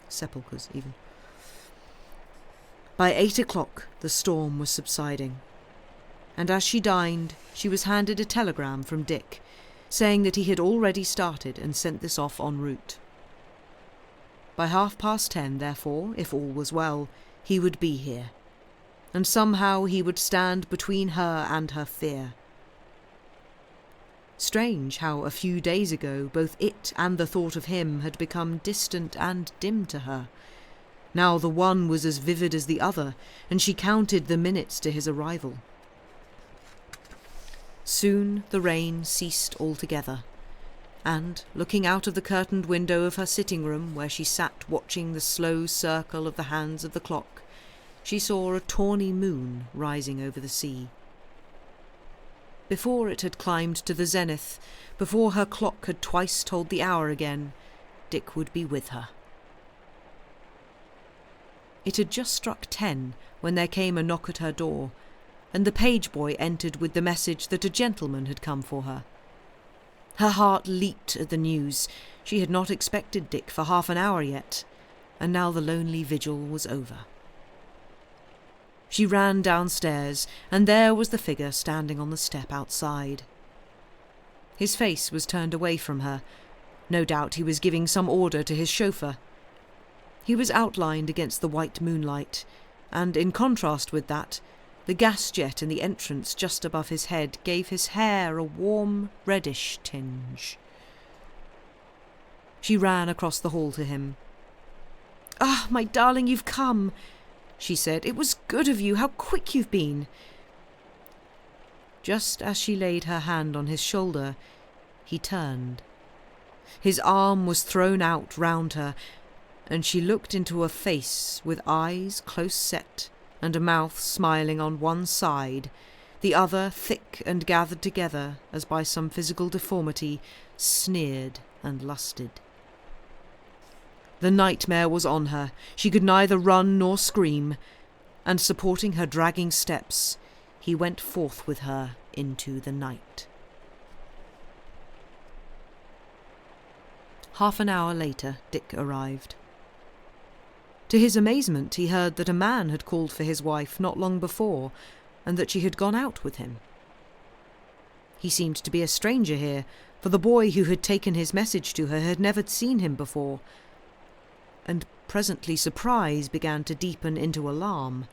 Sepulchres, even. By 8 o'clock the storm was subsiding, and as she dined she was handed a telegram from Dick, saying that he had already started and sent this off en route. By 10:30, therefore, if all was well, he would be here, and somehow he would stand between her and her fear. Strange how a few days ago both it and the thought of him had become distant and dim to her. Now the one was as vivid as the other, and she counted the minutes to his arrival. Soon the rain ceased altogether, and, looking out of the curtained window of her sitting room, where she sat watching the slow circle of the hands of the clock, she saw a tawny moon rising over the sea. Before it had climbed to the zenith, before her clock had twice told the hour again, Dick would be with her. It had just struck 10 when there came a knock at her door, and the page boy entered with the message that a gentleman had come for her. Her heart leaped at the news. She had not expected Dick for half an hour yet, and now the lonely vigil was over. She ran downstairs, and there was the figure standing on the step outside. His face was turned away from her. No doubt he was giving some order to his chauffeur. He was outlined against the white moonlight, and in contrast with that, the gas jet in the entrance just above his head gave his hair a warm, reddish tinge. She ran across the hall to him. "Ah, my darling, you've come," she said. "It was good of you. How quick you've been." Just as she laid her hand on his shoulder, he turned. His arm was thrown out round her, and she looked into a face with eyes close set and a mouth smiling on one side, the other thick and gathered together as by some physical deformity, sneered and lusted. The nightmare was on her. She could neither run nor scream, and supporting her dragging steps, he went forth with her into the night. Half an hour later, Dick arrived. To his amazement, he heard that a man had called for his wife not long before, and that she had gone out with him. He seemed to be a stranger here, for the boy who had taken his message to her had never seen him before, and presently surprise began to deepen into alarm.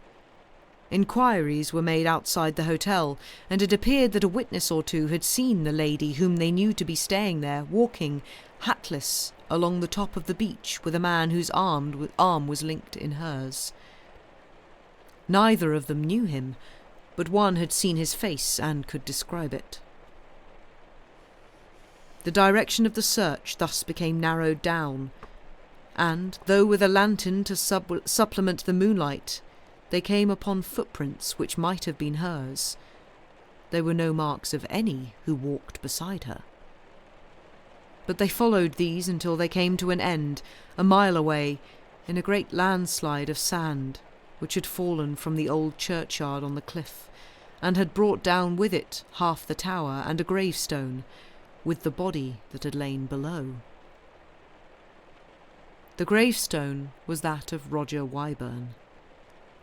Inquiries were made outside the hotel, and it appeared that a witness or two had seen the lady whom they knew to be staying there walking, hatless, along the top of the beach with a man whose arm was linked in hers. Neither of them knew him, but one had seen his face and could describe it. The direction of the search thus became narrowed down, and, though with a lantern to supplement the moonlight, they came upon footprints which might have been hers. There were no marks of any who walked beside her. But they followed these until they came to an end, a mile away, in a great landslide of sand, which had fallen from the old churchyard on the cliff, and had brought down with it half the tower and a gravestone, with the body that had lain below. The gravestone was that of Roger Wyburn,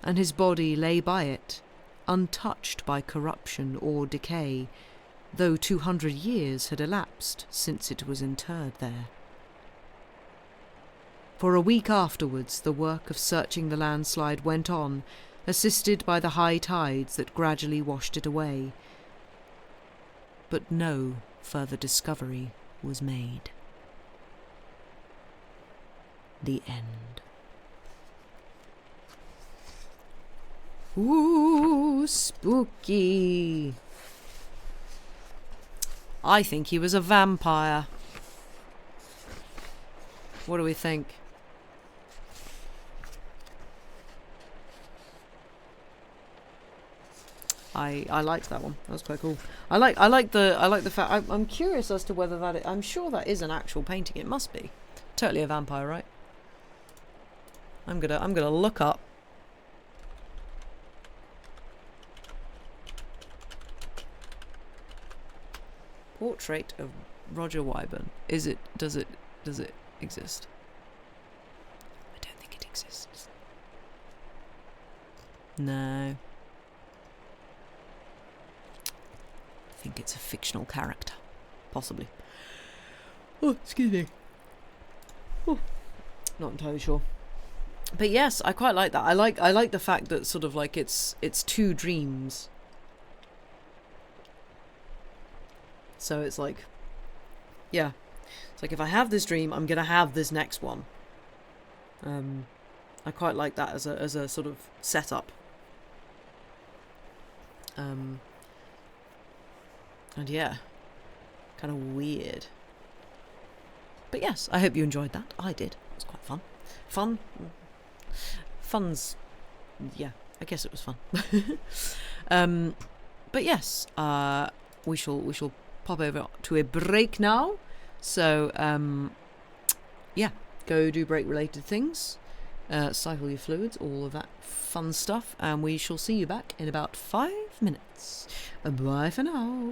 and his body lay by it, untouched by corruption or decay, though 200 years had elapsed since it was interred there. For a week afterwards the work of searching the landslide went on, assisted by the high tides that gradually washed it away. But no further discovery was made. The end. Ooh, spooky. I think he was a vampire. What do we think? I liked that one. That was quite cool. I like the fact. I'm curious as to whether that. I'm sure that is an actual painting. It must be. Totally a vampire, right? I'm gonna look up. Portrait of Roger Wyburn. Does it exist? I don't think it exists. No. I think it's a fictional character. possibly. Oh, excuse me. Oh, not entirely sure. But yes, I quite like that. I like the fact that sort of like it's two dreams. So it's like, yeah, it's like if I have this dream, I'm gonna have this next one. I quite like that as a sort of setup. And yeah, kind of weird. But yes, I hope you enjoyed that. I did. It was quite fun. Fun's, yeah, I guess it was fun. But yes, we shall pop over to a break now. So yeah, go do break related things, cycle your fluids, all of that fun stuff, and we shall see you back in about 5 minutes. Bye for now.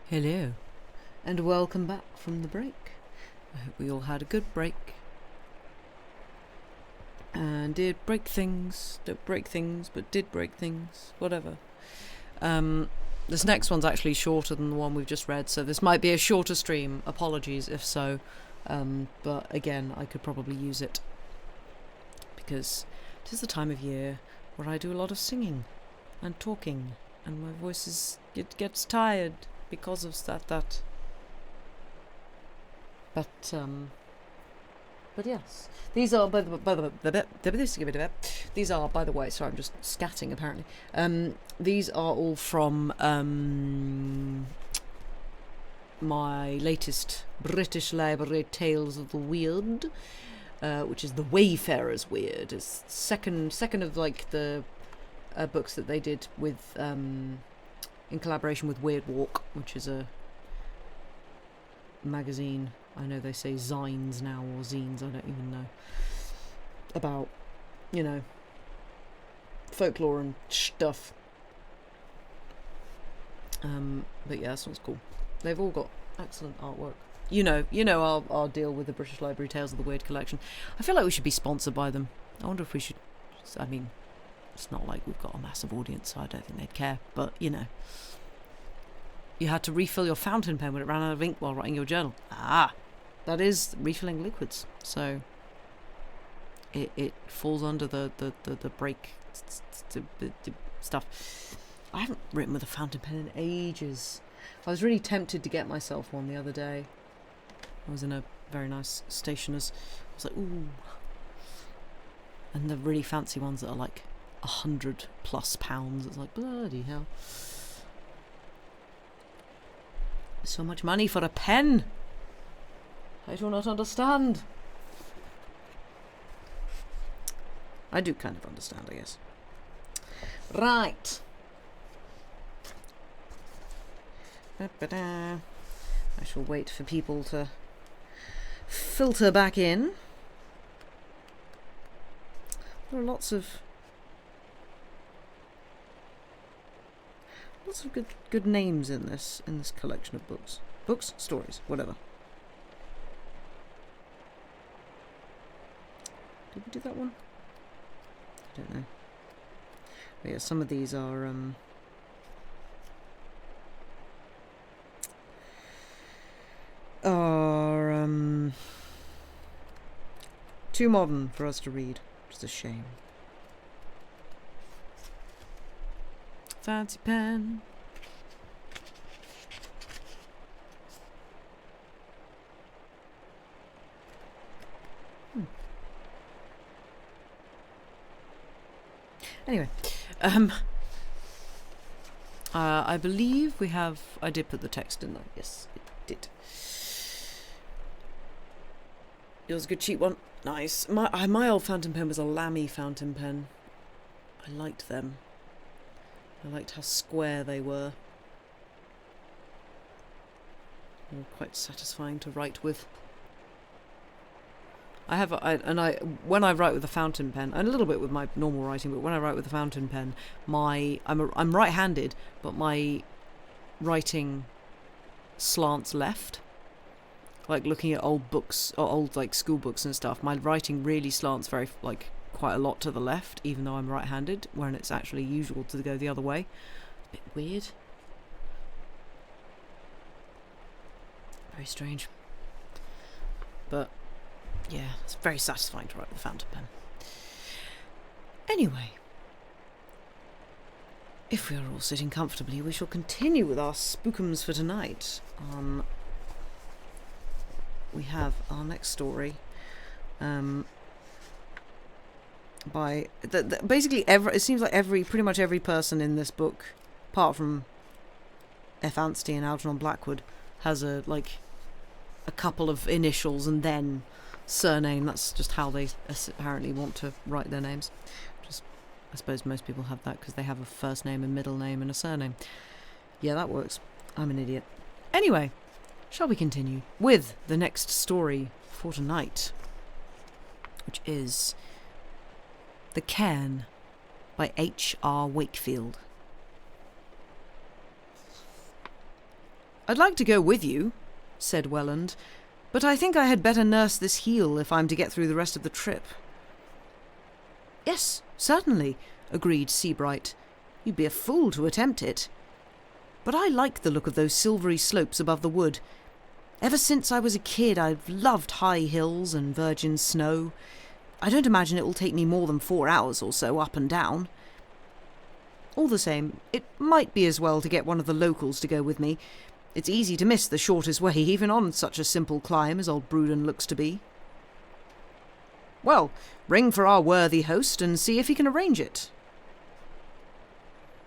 Hello, and welcome back from the break. I hope we all had a good break. And did break things, don't break things, but did break things, whatever. This next one's actually shorter than the one we've just read, so this might be a shorter stream. Apologies if so. But again, I could probably use it. Because it is the time of year where I do a lot of singing and talking, and my voice gets tired because of that. But yes, these are by the way. Sorry, I'm just scatting apparently. These are all from my latest British Library Tales of the Weird, which is the Wayfarer's Weird. It's second of like the books that they did with in collaboration with Weird Walk, which is a magazine. I know they say zines now, or zines, I don't even know. About, folklore and stuff. But yeah, this one's cool. They've all got excellent artwork. You know our deal with the British Library Tales of the Weird collection. I feel like we should be sponsored by them. I wonder if we should. I mean, it's not like we've got a massive audience, so I don't think they'd care. But, you had to refill your fountain pen when it ran out of ink while writing your journal. That is refilling liquids. So it falls under the break stuff. I haven't written with a fountain pen in ages. I was really tempted to get myself one the other day. I was in a very nice stationer's. I was like, ooh. And the really fancy ones that are like £100+ It's like, bloody hell. So much money for a pen. I do not understand. I do kind of understand, I guess. Right. I shall wait for people to filter back in. There are lots of good names in this collection of books. Books, stories, whatever. Did we do that one? I don't know. But yeah, some of these are too modern for us to read, which is a shame. Fancy pen. Anyway, I believe we have. I did put the text in there. Yes, it did. Yours a good cheap one. Nice. My old fountain pen was a Lamy fountain pen. I liked them. I liked how square they were. They were quite satisfying to write with. When I write with a fountain pen, and a little bit with my normal writing, but when I write with a fountain pen, I'm right-handed, but my writing slants left. Like looking at old books or old like school books and stuff, my writing really slants quite a lot to the left, even though I'm right-handed, when it's actually usual to go the other way. A bit weird. Very strange. But yeah, it's very satisfying to write with a fountain pen. Anyway, if we are all sitting comfortably, we shall continue with our spookums for tonight. We have our next story by basically it seems like pretty much every person in this book, apart from F. Anstey and Algernon Blackwood, has a couple of initials and then surname. That's just how they apparently want to write their names. I suppose most people have that because they have a first name, a middle name, and a surname. Yeah, that works. I'm an idiot. Anyway, shall we continue with the next story for tonight, which is The Cairn by H.R. Wakefield. "I'd like to go with you," said Welland, "but I think I had better nurse this heel if I'm to get through the rest of the trip." "Yes, certainly," agreed Seabright. "You'd be a fool to attempt it. But I like the look of those silvery slopes above the wood. Ever since I was a kid, I've loved high hills and virgin snow. I don't imagine it will take me more than 4 hours or so up and down. All the same, it might be as well to get one of the locals to go with me. It's easy to miss the shortest way, even on such a simple climb as old Bruden looks to be." "Well, ring for our worthy host and see if he can arrange it."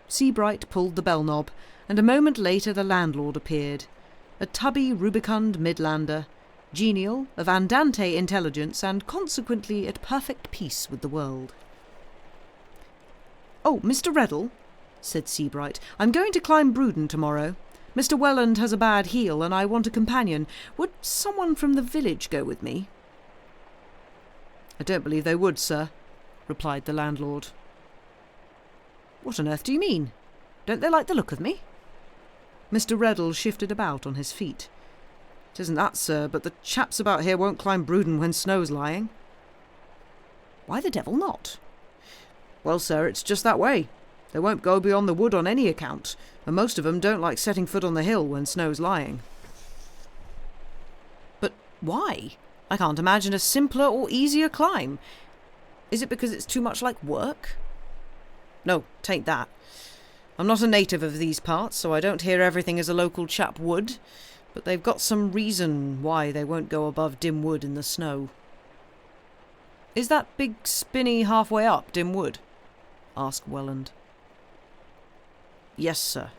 Seabright pulled the bell knob, and a moment later the landlord appeared, a tubby, rubicund Midlander, genial, of andante intelligence, and consequently at perfect peace with the world. "Oh, Mr. Reddle," said Seabright, "I'm going to climb Bruden tomorrow. Mr. Welland has a bad heel, and I want a companion. Would someone from the village go with me?" "I don't believe they would, sir," replied the landlord. "What on earth do you mean? Don't they like the look of me?" Mr. Reddle shifted about on his feet. "It isn't that, sir, but the chaps about here won't climb Bruden when snow's lying." "Why the devil not?" "Well, sir, it's just that way. They won't go beyond the wood on any account, and most of them don't like setting foot on the hill when snow's lying." "But why? I can't imagine a simpler or easier climb. Is it because it's too much like work?" "No, 'tain't that. I'm not a native of these parts, so I don't hear everything as a local chap would, but they've got some reason why they won't go above Dim Wood in the snow." "Is that big spinney halfway up Dim Wood?" asked Welland. "Yes, sir.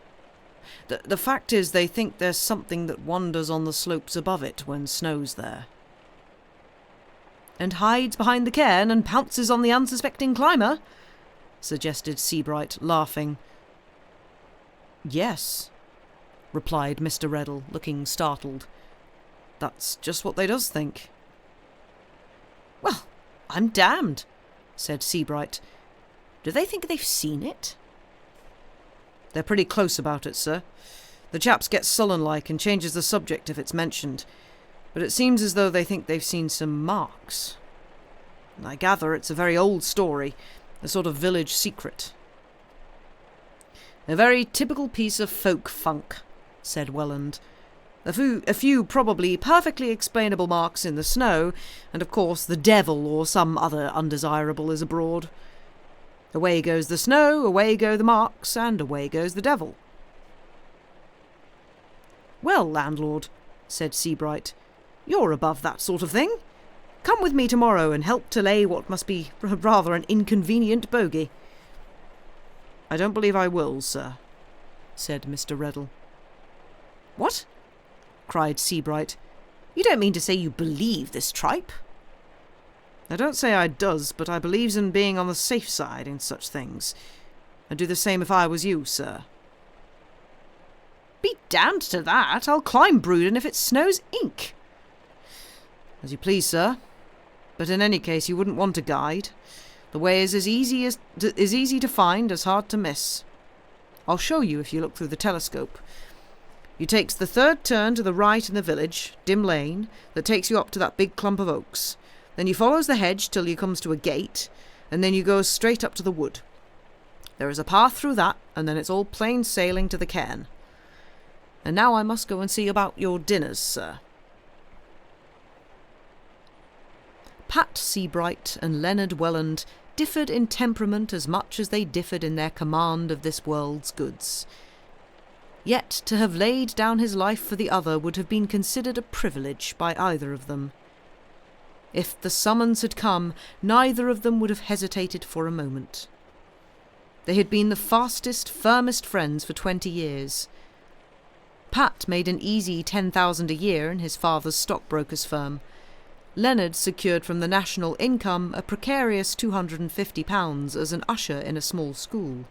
The fact is they think there's something that wanders on the slopes above it when snow's there." "And hides behind the cairn and pounces on the unsuspecting climber?" suggested Seabright, laughing. "Yes," replied Mr. Reddle, looking startled. "That's just what they does think." "Well, I'm damned," said Seabright. "Do they think they've seen it?" "They're pretty close about it, sir. The chaps get sullen-like and changes the subject if it's mentioned, but it seems as though they think they've seen some marks. I gather it's a very old story, a sort of village secret." "A very typical piece of folk funk," said Welland. A few probably perfectly explainable marks in the snow, and of course the devil or some other undesirable is abroad. Away goes the snow, away go the marks, and away goes the devil." "Well, landlord," said Seabright, "you're above that sort of thing. Come with me tomorrow and help to lay what must be rather an inconvenient bogey." "I don't believe I will, sir," said Mr. Reddle. "What?" cried Seabright. "You don't mean to say you believe this tripe?" "I don't say I does, but I believes in being on the safe side in such things. I'd do the same if I was you, sir." "Be damned to that. I'll climb Bruden if it snows ink." "As you please, sir. But in any case you wouldn't want a guide. The way is as easy to find as hard to miss. I'll show you if you look through the telescope. You takes the third turn to the right in the village, dim lane, that takes you up to that big clump of oaks. Then you follows the hedge till you comes to a gate, and then you goes straight up to the wood. There is a path through that, and then it's all plain sailing to the cairn. And now I must go and see about your dinners, sir." Pat Seabright and Leonard Welland differed in temperament as much as they differed in their command of this world's goods. Yet to have laid down his life for the other would have been considered a privilege by either of them. If the summons had come, neither of them would have hesitated for a moment. They had been the fastest, firmest friends for 20 years. Pat made an easy 10,000 a year in his father's stockbroker's firm. Leonard secured from the national income a precarious £250 as an usher in a small school.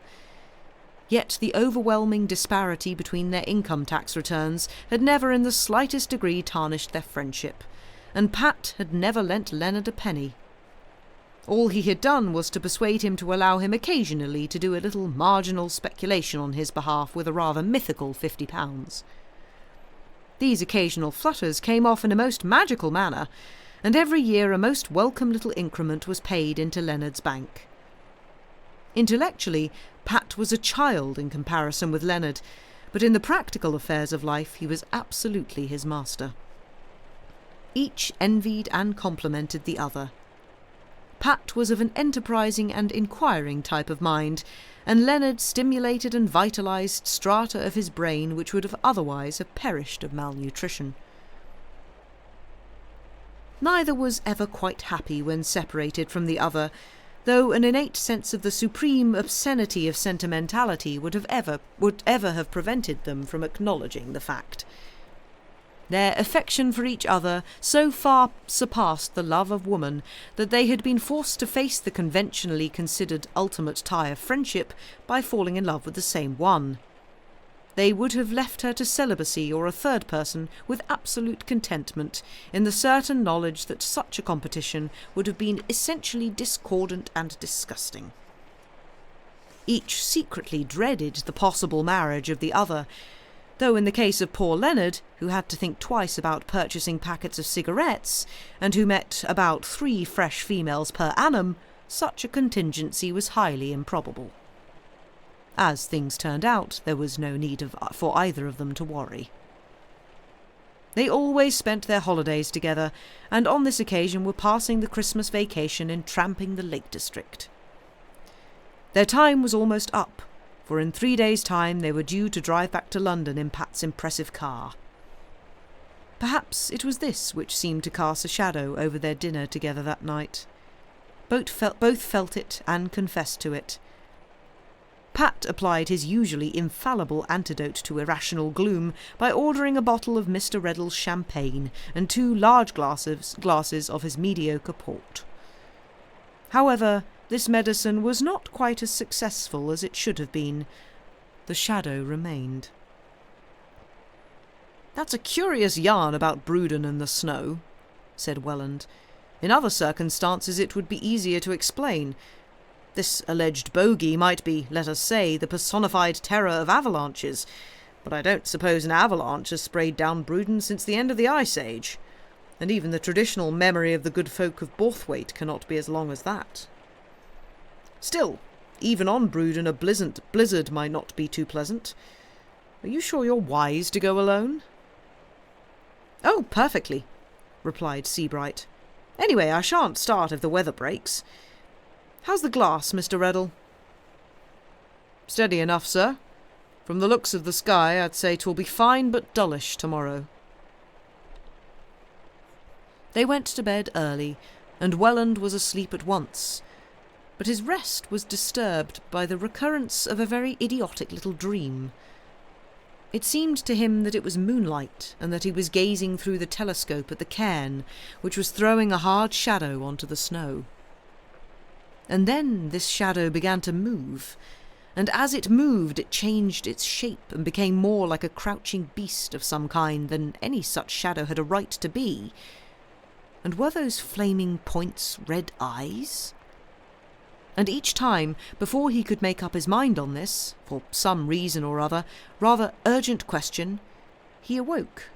Yet the overwhelming disparity between their income tax returns had never in the slightest degree tarnished their friendship, and Pat had never lent Leonard a penny. All he had done was to persuade him to allow him occasionally to do a little marginal speculation on his behalf with a rather mythical £50. These occasional flutters came off in a most magical manner, and every year a most welcome little increment was paid into Leonard's bank. Intellectually, Pat was a child in comparison with Leonard, but in the practical affairs of life he was absolutely his master. Each envied and complimented the other. Pat was of an enterprising and inquiring type of mind, and Leonard stimulated and vitalised strata of his brain which would have otherwise have perished of malnutrition. Neither was ever quite happy when separated from the other, though an innate sense of the supreme obscenity of sentimentality would ever have prevented them from acknowledging the fact. Their affection for each other so far surpassed the love of woman that they had been forced to face the conventionally considered ultimate tie of friendship by falling in love with the same one. They would have left her to celibacy or a third person with absolute contentment, in the certain knowledge that such a competition would have been essentially discordant and disgusting. Each secretly dreaded the possible marriage of the other, though in the case of poor Leonard, who had to think twice about purchasing packets of cigarettes, and who met about 3 fresh females per annum, such a contingency was highly improbable. As things turned out, there was no need for either of them to worry. They always spent their holidays together, and on this occasion were passing the Christmas vacation in tramping the Lake District. Their time was almost up, for in 3 days' time they were due to drive back to London in Pat's impressive car. Perhaps it was this which seemed to cast a shadow over their dinner together that night. Both felt it and confessed to it. Pat applied his usually infallible antidote to irrational gloom by ordering a bottle of Mr. Reddle's champagne and 2 large glasses of his mediocre port. However, this medicine was not quite as successful as it should have been. The shadow remained. "That's a curious yarn about Bruden and the snow," said Welland. "In other circumstances it would be easier to explain. This alleged bogey might be, let us say, the personified terror of avalanches, but I don't suppose an avalanche has sprayed down Bruden since the end of the Ice Age, and even the traditional memory of the good folk of Borthwaite cannot be as long as that. Still, even on Bruden a blizzard might not be too pleasant. Are you sure you're wise to go alone?" "Oh, perfectly," replied Seabright. "Anyway, I shan't start if the weather breaks. How's the glass, Mr. Reddle?" "Steady enough, sir. From the looks of the sky, I'd say 'twill be fine but dullish tomorrow." They went to bed early, and Welland was asleep at once, but his rest was disturbed by the recurrence of a very idiotic little dream. It seemed to him that it was moonlight, and that he was gazing through the telescope at the cairn, which was throwing a hard shadow onto the snow. And then this shadow began to move, and as it moved it changed its shape and became more like a crouching beast of some kind than any such shadow had a right to be. And were those flaming points red eyes? And each time, before he could make up his mind on this, for some reason or other, rather urgent question, he awoke.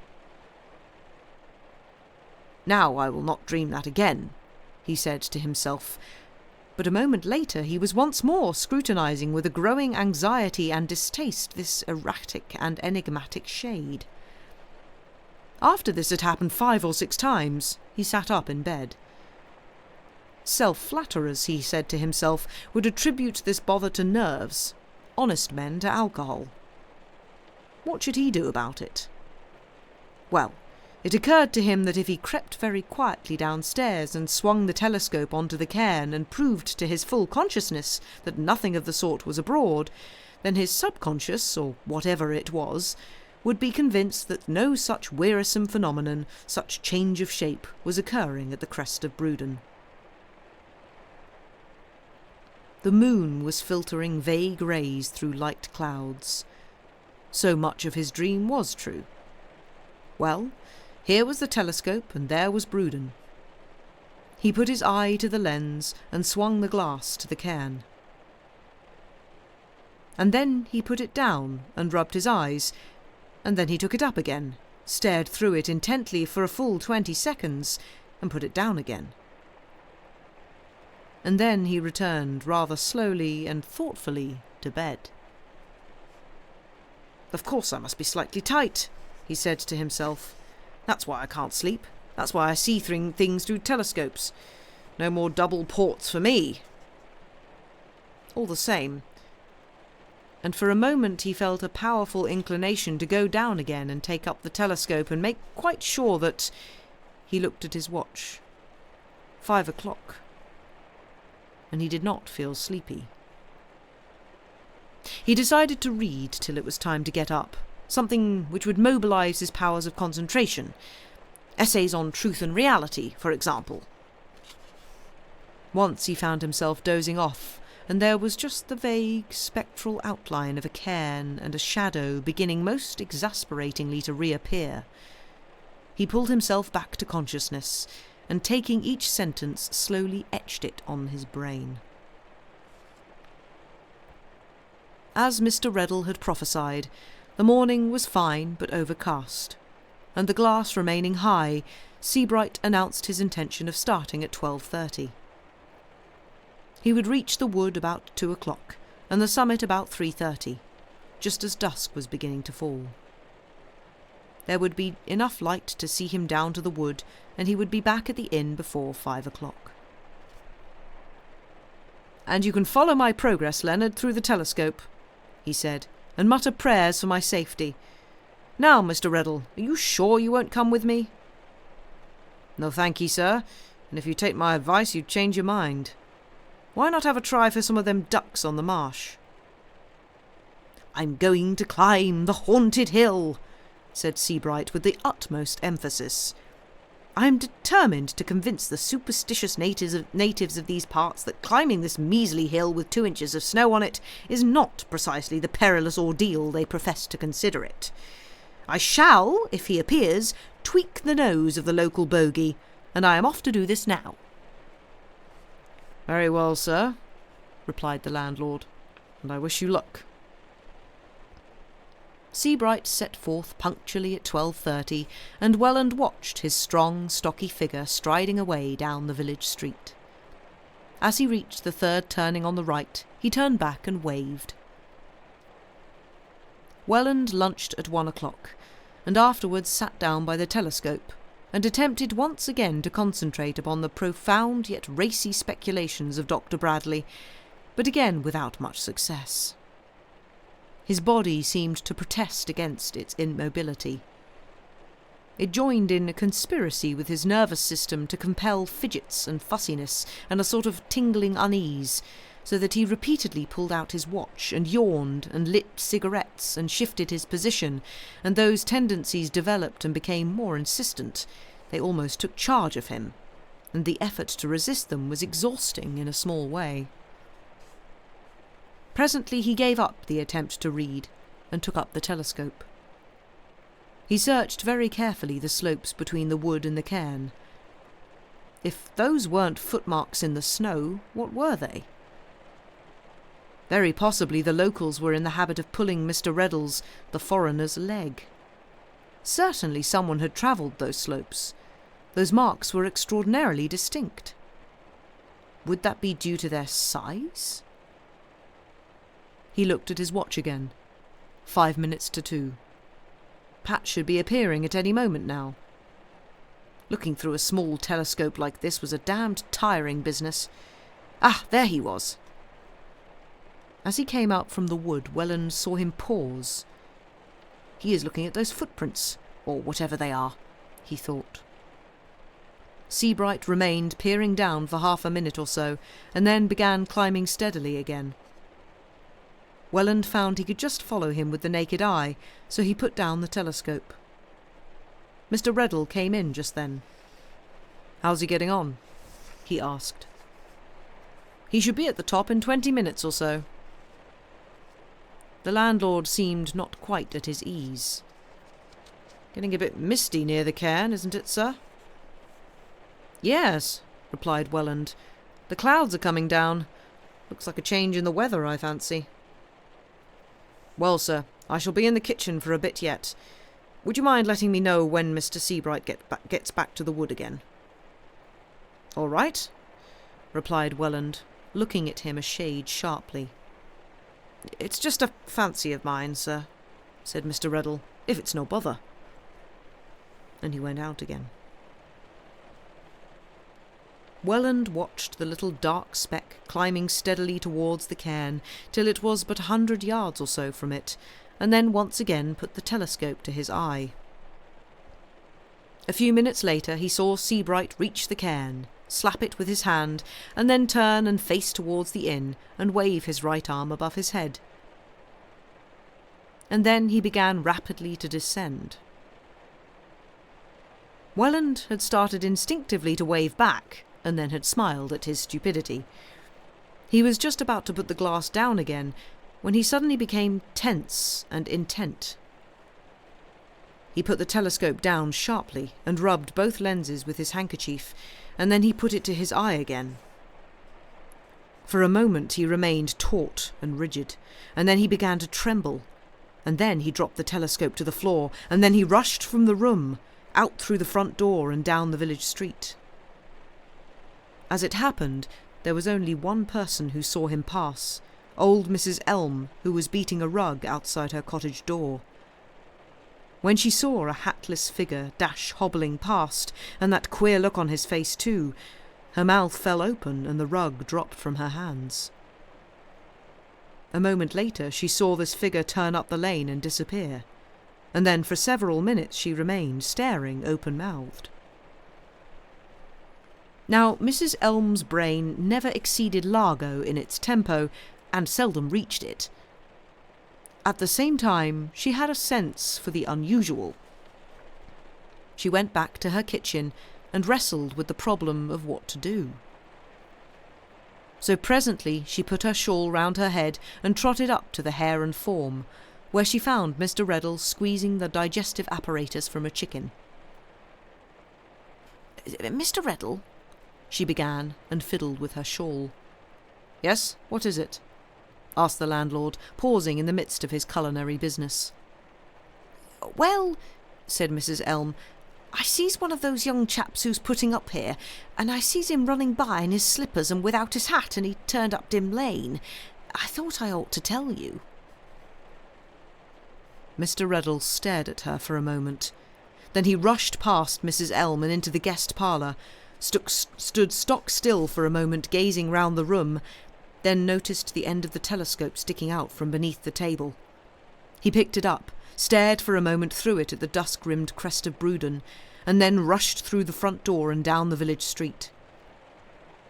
"Now I will not dream that again," he said to himself, but a moment later he was once more scrutinising with a growing anxiety and distaste this erratic and enigmatic shade. After this had happened 5 or 6 times, he sat up in bed. Self-flatterers, he said to himself, would attribute this bother to nerves, honest men to alcohol. What should he do about it? Well, it occurred to him that if he crept very quietly downstairs and swung the telescope onto the cairn and proved to his full consciousness that nothing of the sort was abroad, then his subconscious, or whatever it was, would be convinced that no such wearisome phenomenon, such change of shape, was occurring at the crest of Bruden. The moon was filtering vague rays through light clouds. So much of his dream was true. Well, here was the telescope, and there was Bruden. He put his eye to the lens and swung the glass to the cairn. And then he put it down and rubbed his eyes, and then he took it up again, stared through it intently for a full 20 seconds, and put it down again. And then he returned rather slowly and thoughtfully to bed. "Of course I must be slightly tight," he said to himself. "That's why I can't sleep. That's why I see things through telescopes. No more double ports for me." All the same, and for a moment he felt a powerful inclination to go down again and take up the telescope and make quite sure that... He looked at his watch. 5 o'clock. And he did not feel sleepy. He decided to read till it was time to get up, something which would mobilize his powers of concentration. Essays on truth and reality, for example. Once he found himself dozing off, and there was just the vague, spectral outline of a cairn and a shadow beginning most exasperatingly to reappear. He pulled himself back to consciousness, and taking each sentence slowly etched it on his brain. As Mr. Reddle had prophesied, the morning was fine but overcast, and the glass remaining high, Seabright announced his intention of starting at 12:30. He would reach the wood about 2 o'clock, and the summit about 3:30, just as dusk was beginning to fall. There would be enough light to see him down to the wood, and he would be back at the inn before 5 o'clock. "And you can follow my progress, Leonard, through the telescope," he said, "and mutter prayers for my safety. Now, Mr. Reddle, are you sure you won't come with me?" "No, thank ye, sir, and if you take my advice you'd change your mind. Why not have a try for some of them ducks on the marsh?" "I'm going to climb the haunted hill," said Seabright with the utmost emphasis. "I'm determined to convince the superstitious natives of these parts that climbing this measly hill with 2 inches of snow on it is not precisely the perilous ordeal they profess to consider it. I shall, if he appears, tweak the nose of the local bogey, and I am off to do this now." "Very well, sir," replied the landlord, "and I wish you luck." Seabright set forth punctually at 12:30, and Welland watched his strong, stocky figure striding away down the village street. As he reached the third turning on the right, he turned back and waved. Welland lunched at 1 o'clock, and afterwards sat down by the telescope, and attempted once again to concentrate upon the profound yet racy speculations of Dr. Bradley, but again without much success. His body seemed to protest against its immobility. It joined in a conspiracy with his nervous system to compel fidgets and fussiness and a sort of tingling unease, so that he repeatedly pulled out his watch and yawned and lit cigarettes and shifted his position, and those tendencies developed and became more insistent. They almost took charge of him, and the effort to resist them was exhausting in a small way. Presently he gave up the attempt to read, and took up the telescope. He searched very carefully the slopes between the wood and the cairn. If those weren't footmarks in the snow, what were they? Very possibly the locals were in the habit of pulling Mr. Reddle's, the foreigner's, leg. Certainly someone had travelled those slopes. Those marks were extraordinarily distinct. Would that be due to their size? He looked at his watch again. 5 minutes to 2. Pat should be appearing at any moment now. Looking through a small telescope like this was a damned tiring business. Ah, there he was. As he came out from the wood, Welland saw him pause. He is looking at those footprints, or whatever they are, he thought. Seabright remained peering down for half a minute or so, and then began climbing steadily again. Welland found he could just follow him with the naked eye, so he put down the telescope. Mr. Reddle came in just then. "How's he getting on?" he asked. "He should be at the top in 20 minutes or so." The landlord seemed not quite at his ease. "Getting a bit misty near the cairn, isn't it, sir?" "Yes," replied Welland. "The clouds are coming down. Looks like a change in the weather, I fancy." "Well, sir, I shall be in the kitchen for a bit yet. Would you mind letting me know when Mr. Seabright gets back to the wood again?" "All right," replied Welland, looking at him a shade sharply. "It's just a fancy of mine, sir," said Mr. Reddle, "if it's no bother." And he went out again. Welland watched the little dark speck climbing steadily towards the cairn till it was but 100 yards or so from it, and then once again put the telescope to his eye. A few minutes later he saw Seabright reach the cairn, slap it with his hand, and then turn and face towards the inn and wave his right arm above his head. And then he began rapidly to descend. Welland had started instinctively to wave back, and then had smiled at his stupidity. He was just about to put the glass down again, when he suddenly became tense and intent. He put the telescope down sharply and rubbed both lenses with his handkerchief, and then he put it to his eye again. For a moment he remained taut and rigid, and then he began to tremble, and then he dropped the telescope to the floor, and then he rushed from the room, out through the front door and down the village street. As it happened, there was only one person who saw him pass, old Mrs. Elm, who was beating a rug outside her cottage door. When she saw a hatless figure dash hobbling past, and that queer look on his face too, her mouth fell open and the rug dropped from her hands. A moment later she saw this figure turn up the lane and disappear, and then for several minutes she remained staring open-mouthed. Now, Mrs. Elm's brain never exceeded Largo in its tempo, and seldom reached it. At the same time, she had a sense for the unusual. She went back to her kitchen and wrestled with the problem of what to do. So presently she put her shawl round her head and trotted up to the Hare and Form, where she found Mr. Reddle squeezing the digestive apparatus from a chicken. "Mr. Reddle," she began, and fiddled with her shawl. "Yes, what is it?" asked the landlord, pausing in the midst of his culinary business. "Well," said Mrs. Elm, "I sees one of those young chaps who's putting up here, and I sees him running by in his slippers and without his hat, and he turned up Dim Lane. I thought I ought to tell you." Mr. Reddle stared at her for a moment. Then he rushed past Mrs. Elm and into the guest parlour, stood stock still for a moment gazing round the room, then noticed the end of the telescope sticking out from beneath the table. He picked it up, stared for a moment through it at the dusk-rimmed crest of Brewdon, and then rushed through the front door and down the village street.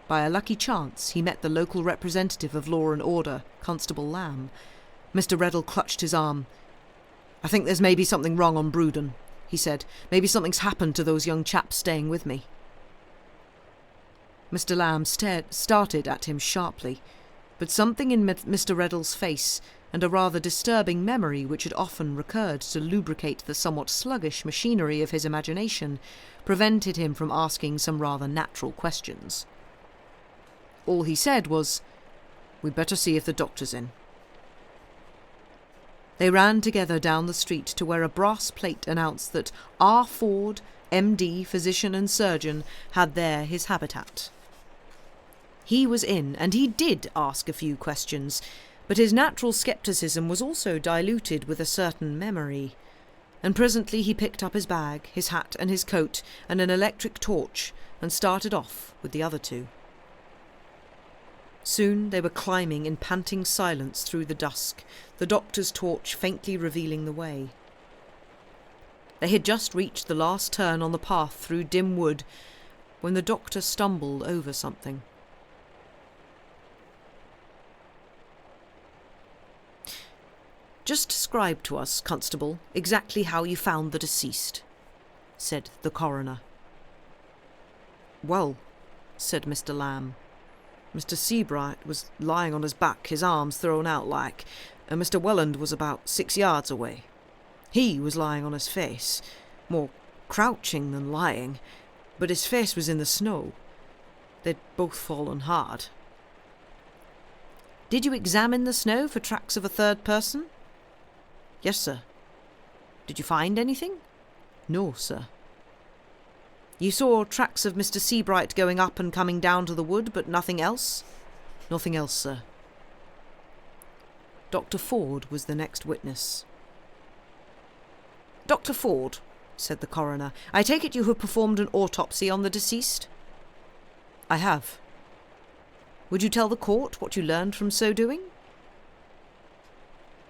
By a lucky chance he met the local representative of law and order, Constable Lamb. Mr. Reddle clutched his arm. "I think there's maybe something wrong on Brewdon," he said. "Maybe something's happened to those young chaps staying with me." Mr. Lamb started at him sharply, but something in Mr. Reddle's face, and a rather disturbing memory which had often recurred to lubricate the somewhat sluggish machinery of his imagination, prevented him from asking some rather natural questions. All he said was, "We'd better see if the doctor's in." They ran together down the street to where a brass plate announced that R. Ford, M.D., physician and surgeon, had there his habitat. He was in, and he did ask a few questions, but his natural scepticism was also diluted with a certain memory, and presently he picked up his bag, his hat and his coat, and an electric torch, and started off with the other two. Soon they were climbing in panting silence through the dusk, the doctor's torch faintly revealing the way. They had just reached the last turn on the path through dim wood when the doctor stumbled over something. "Just describe to us, Constable, exactly how you found the deceased," said the coroner. "Well," said Mr. Lamb, "Mr. Seabright was lying on his back, his arms thrown out like, and Mr. Welland was about 6 yards away. He was lying on his face, more crouching than lying, but his face was in the snow. They'd both fallen hard." "Did you examine the snow for tracks of a third person?" "Yes, sir." Did you find anything? No, sir. You saw tracks of Mr. Seabright going up and coming down to the wood, but nothing else? Nothing else, sir. Dr. Ford was the next witness. Dr. Ford, said the coroner, I take it you have performed an autopsy on the deceased? I have. Would you tell the court what you learned from so doing?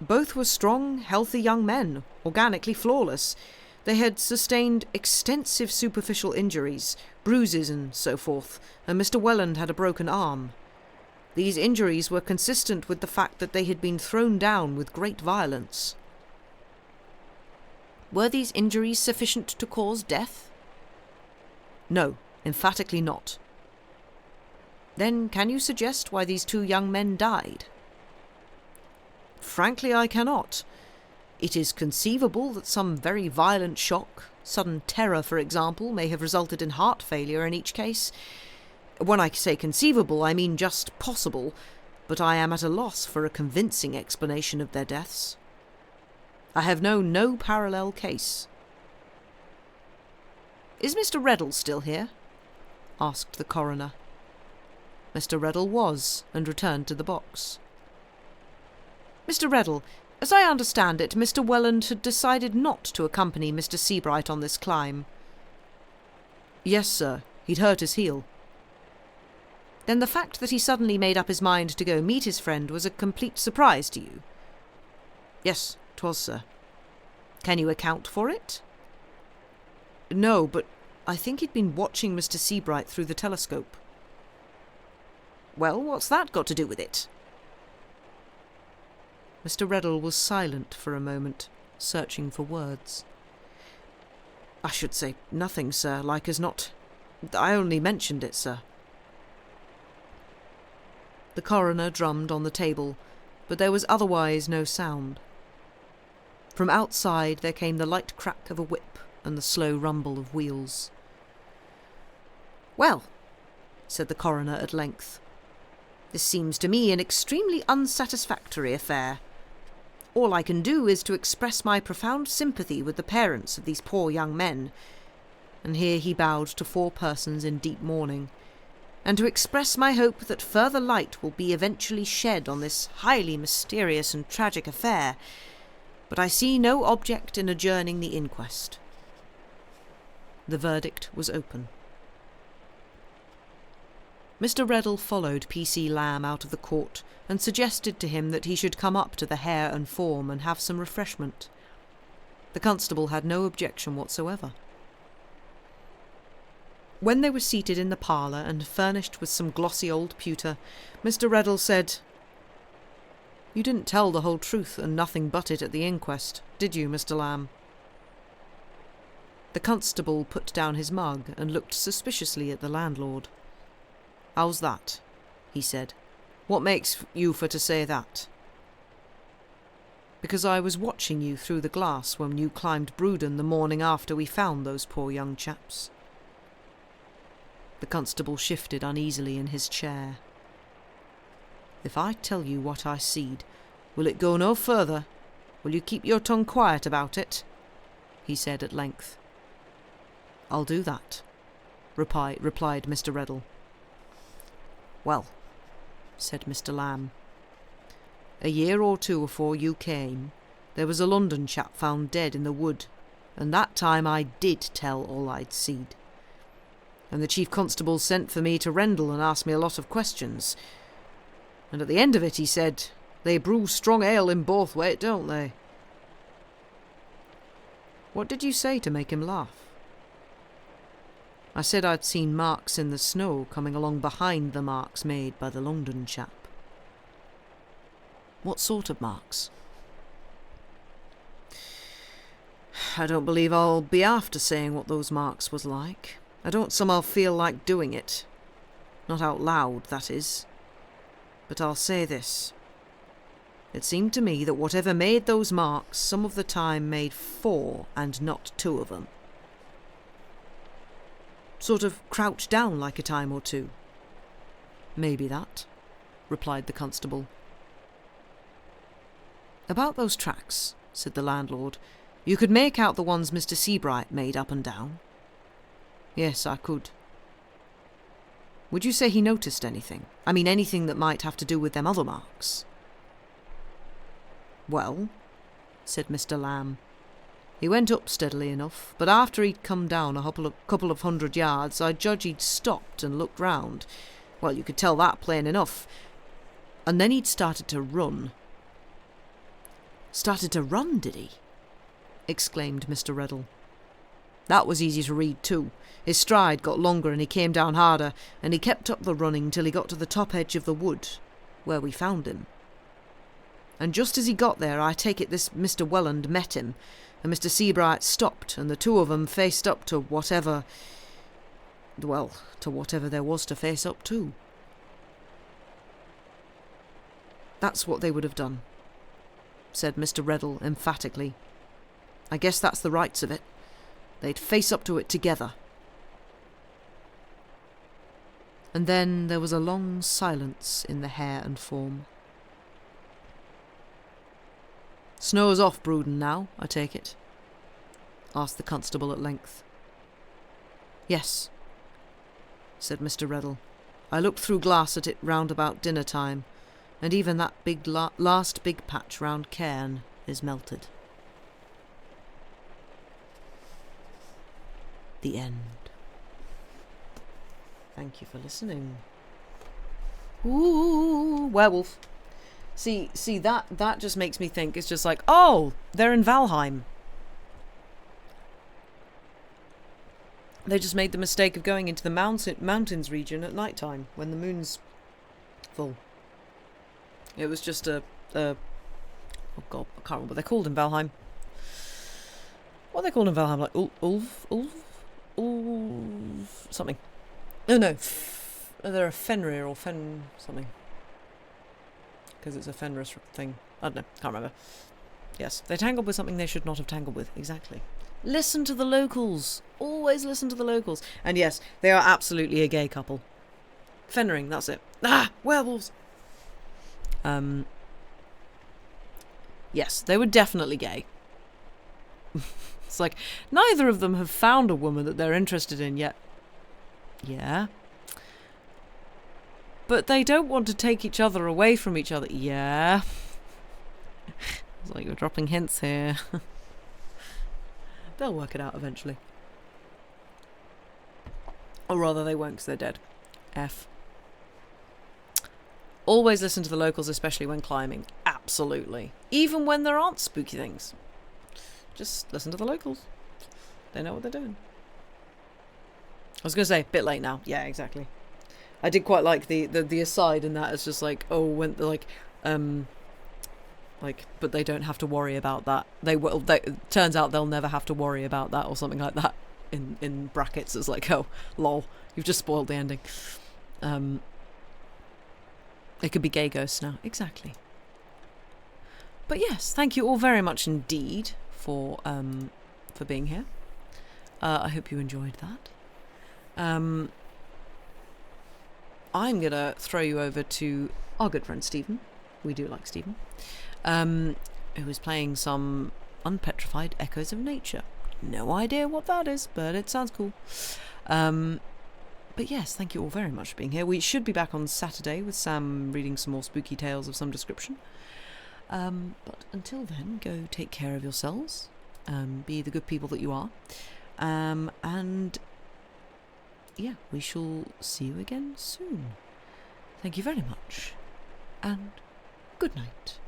Both were strong, healthy young men, organically flawless. They had sustained extensive superficial injuries, bruises and so forth, and Mr. Welland had a broken arm. These injuries were consistent with the fact that they had been thrown down with great violence. Were these injuries sufficient to cause death? No, emphatically not. Then can you suggest why these two young men died? Frankly, I cannot. It is conceivable that some very violent shock, sudden terror, for example, may have resulted in heart failure in each case. When I say conceivable, I mean just possible, but I am at a loss for a convincing explanation of their deaths. I have known no parallel case. Is Mr. Reddle still here? Asked the coroner. Mr. Reddle was, and returned to the box. Mr. Reddle, as I understand it, Mr. Welland had decided not to accompany Mr. Seabright on this climb. Yes, sir. He'd hurt his heel. Then the fact that he suddenly made up his mind to go meet his friend was a complete surprise to you? Yes, 'twas, sir. Can you account for it? No, but I think he'd been watching Mr. Seabright through the telescope. Well, what's that got to do with it? Mr. Reddle was silent for a moment, searching for words. I should say nothing, sir, like as not. I only mentioned it, sir. The coroner drummed on the table, but there was otherwise no sound. From outside there came the light crack of a whip and the slow rumble of wheels. Well, said the coroner at length, this seems to me an extremely unsatisfactory affair. All I can do is to express my profound sympathy with the parents of these poor young men, and here he bowed to 4 persons in deep mourning, and to express my hope that further light will be eventually shed on this highly mysterious and tragic affair, but I see no object in adjourning the inquest. The verdict was open. Mr. Reddle followed P.C. Lamb out of the court and suggested to him that he should come up to the Hare and Form and have some refreshment. The constable had no objection whatsoever. When they were seated in the parlour and furnished with some glossy old pewter, Mr. Reddle said, You didn't tell the whole truth and nothing but it at the inquest, did you, Mr. Lamb? The constable put down his mug and looked suspiciously at the landlord. How's that? He said. What makes you for to say that? Because I was watching you through the glass when you climbed Brewden the morning after we found those poor young chaps. The constable shifted uneasily in his chair. If I tell you what I seed, will it go no further? Will you keep your tongue quiet about it? He said at length. I'll do that, replied Mr. Reddle. Well, said Mr. Lamb, a year or 2 afore you came, there was a London chap found dead in the wood, and that time I did tell all I'd seed. And the chief constable sent for me to Rendle and asked me a lot of questions. And at the end of it he said, They brew strong ale in Borthwaite, don't they? What did you say to make him laugh? I said I'd seen marks in the snow coming along behind the marks made by the London chap. What sort of marks? I don't believe I'll be after saying what those marks was like. I don't somehow feel like doing it. Not out loud, that is. But I'll say this. It seemed to me that whatever made those marks some of the time made 4 and not 2 of them. Sort of crouched down like a time or 2. Maybe that, replied the constable. About those tracks, said the landlord, You could make out the ones Mr. Seabright made up and down. Yes, I could. Would you say he noticed anything? I mean, anything that might have to do with them other marks? Well, said Mr. Lamb, he went up steadily enough, but after he'd come down a couple of 100 yards, I judge he'd stopped and looked round. Well, you could tell that plain enough. And then he'd started to run. Started to run, did he? Exclaimed Mr. Reddle. That was easy to read too. His stride got longer and he came down harder, and he kept up the running till he got to the top edge of the wood, where we found him. And just as he got there, I take it this Mr. Welland met him, and Mr. Seabright stopped, and the two of 'em faced up to whatever... well, to whatever there was to face up to. That's what they would have done, said Mr. Reddle emphatically. I guess that's the rights of it. They'd face up to it together. And then there was a long silence in the hair and form. Snow's off Brewden now, I take it? Asked the constable at length. Yes, said Mr. Reddle. I looked through glass at it round about dinner time, and even that big last big patch round Cairn is melted. The end. Thank you for listening. Ooh, werewolf. See, that just makes me think it's just like, oh, they're in Valheim. They just made the mistake of going into the mountains region at night time when the moon's full. It was just oh god, I can't remember what they're called in Valheim. What are they called in Valheim? Like Ulf something. Oh no, they're a Fenrir or Fen something. Because it's a Fenris thing. I don't know, can't remember. Yes, they tangled with something they should not have tangled with. Exactly. Listen to the locals. Always listen to the locals. And yes, they are absolutely a gay couple. Fenring, that's it. Ah, werewolves. Yes, they were definitely gay. It's like, neither of them have found a woman that they're interested in yet. Yeah. But they don't want to take each other away from each other. Yeah. It's like you're dropping hints here. They'll work it out eventually. Or rather, they won't because they're dead. F. Always listen to the locals, especially when climbing. Absolutely. Even when there aren't spooky things. Just listen to the locals. They know what they're doing. I was going to say, a bit late now. Yeah, exactly. I did quite like the aside in that. It's just like, oh, when like, but they don't have to worry about that. Turns out they'll never have to worry about that or something like that. In brackets, it's like, oh, lol, you've just spoiled the ending. It could be gay ghosts now. Exactly. But yes, thank you all very much indeed for being here. I hope you enjoyed that. I'm going to throw you over to our good friend Stephen. We do like Stephen. Who is playing some Unpetrified Echoes of Nature. No idea what that is, but it sounds cool. But yes, thank you all very much for being here. We should be back on Saturday with Sam reading some more spooky tales of some description. But until then, go take care of yourselves. Be the good people that you are. And yeah, we shall see you again soon. Thank you very much, and good night.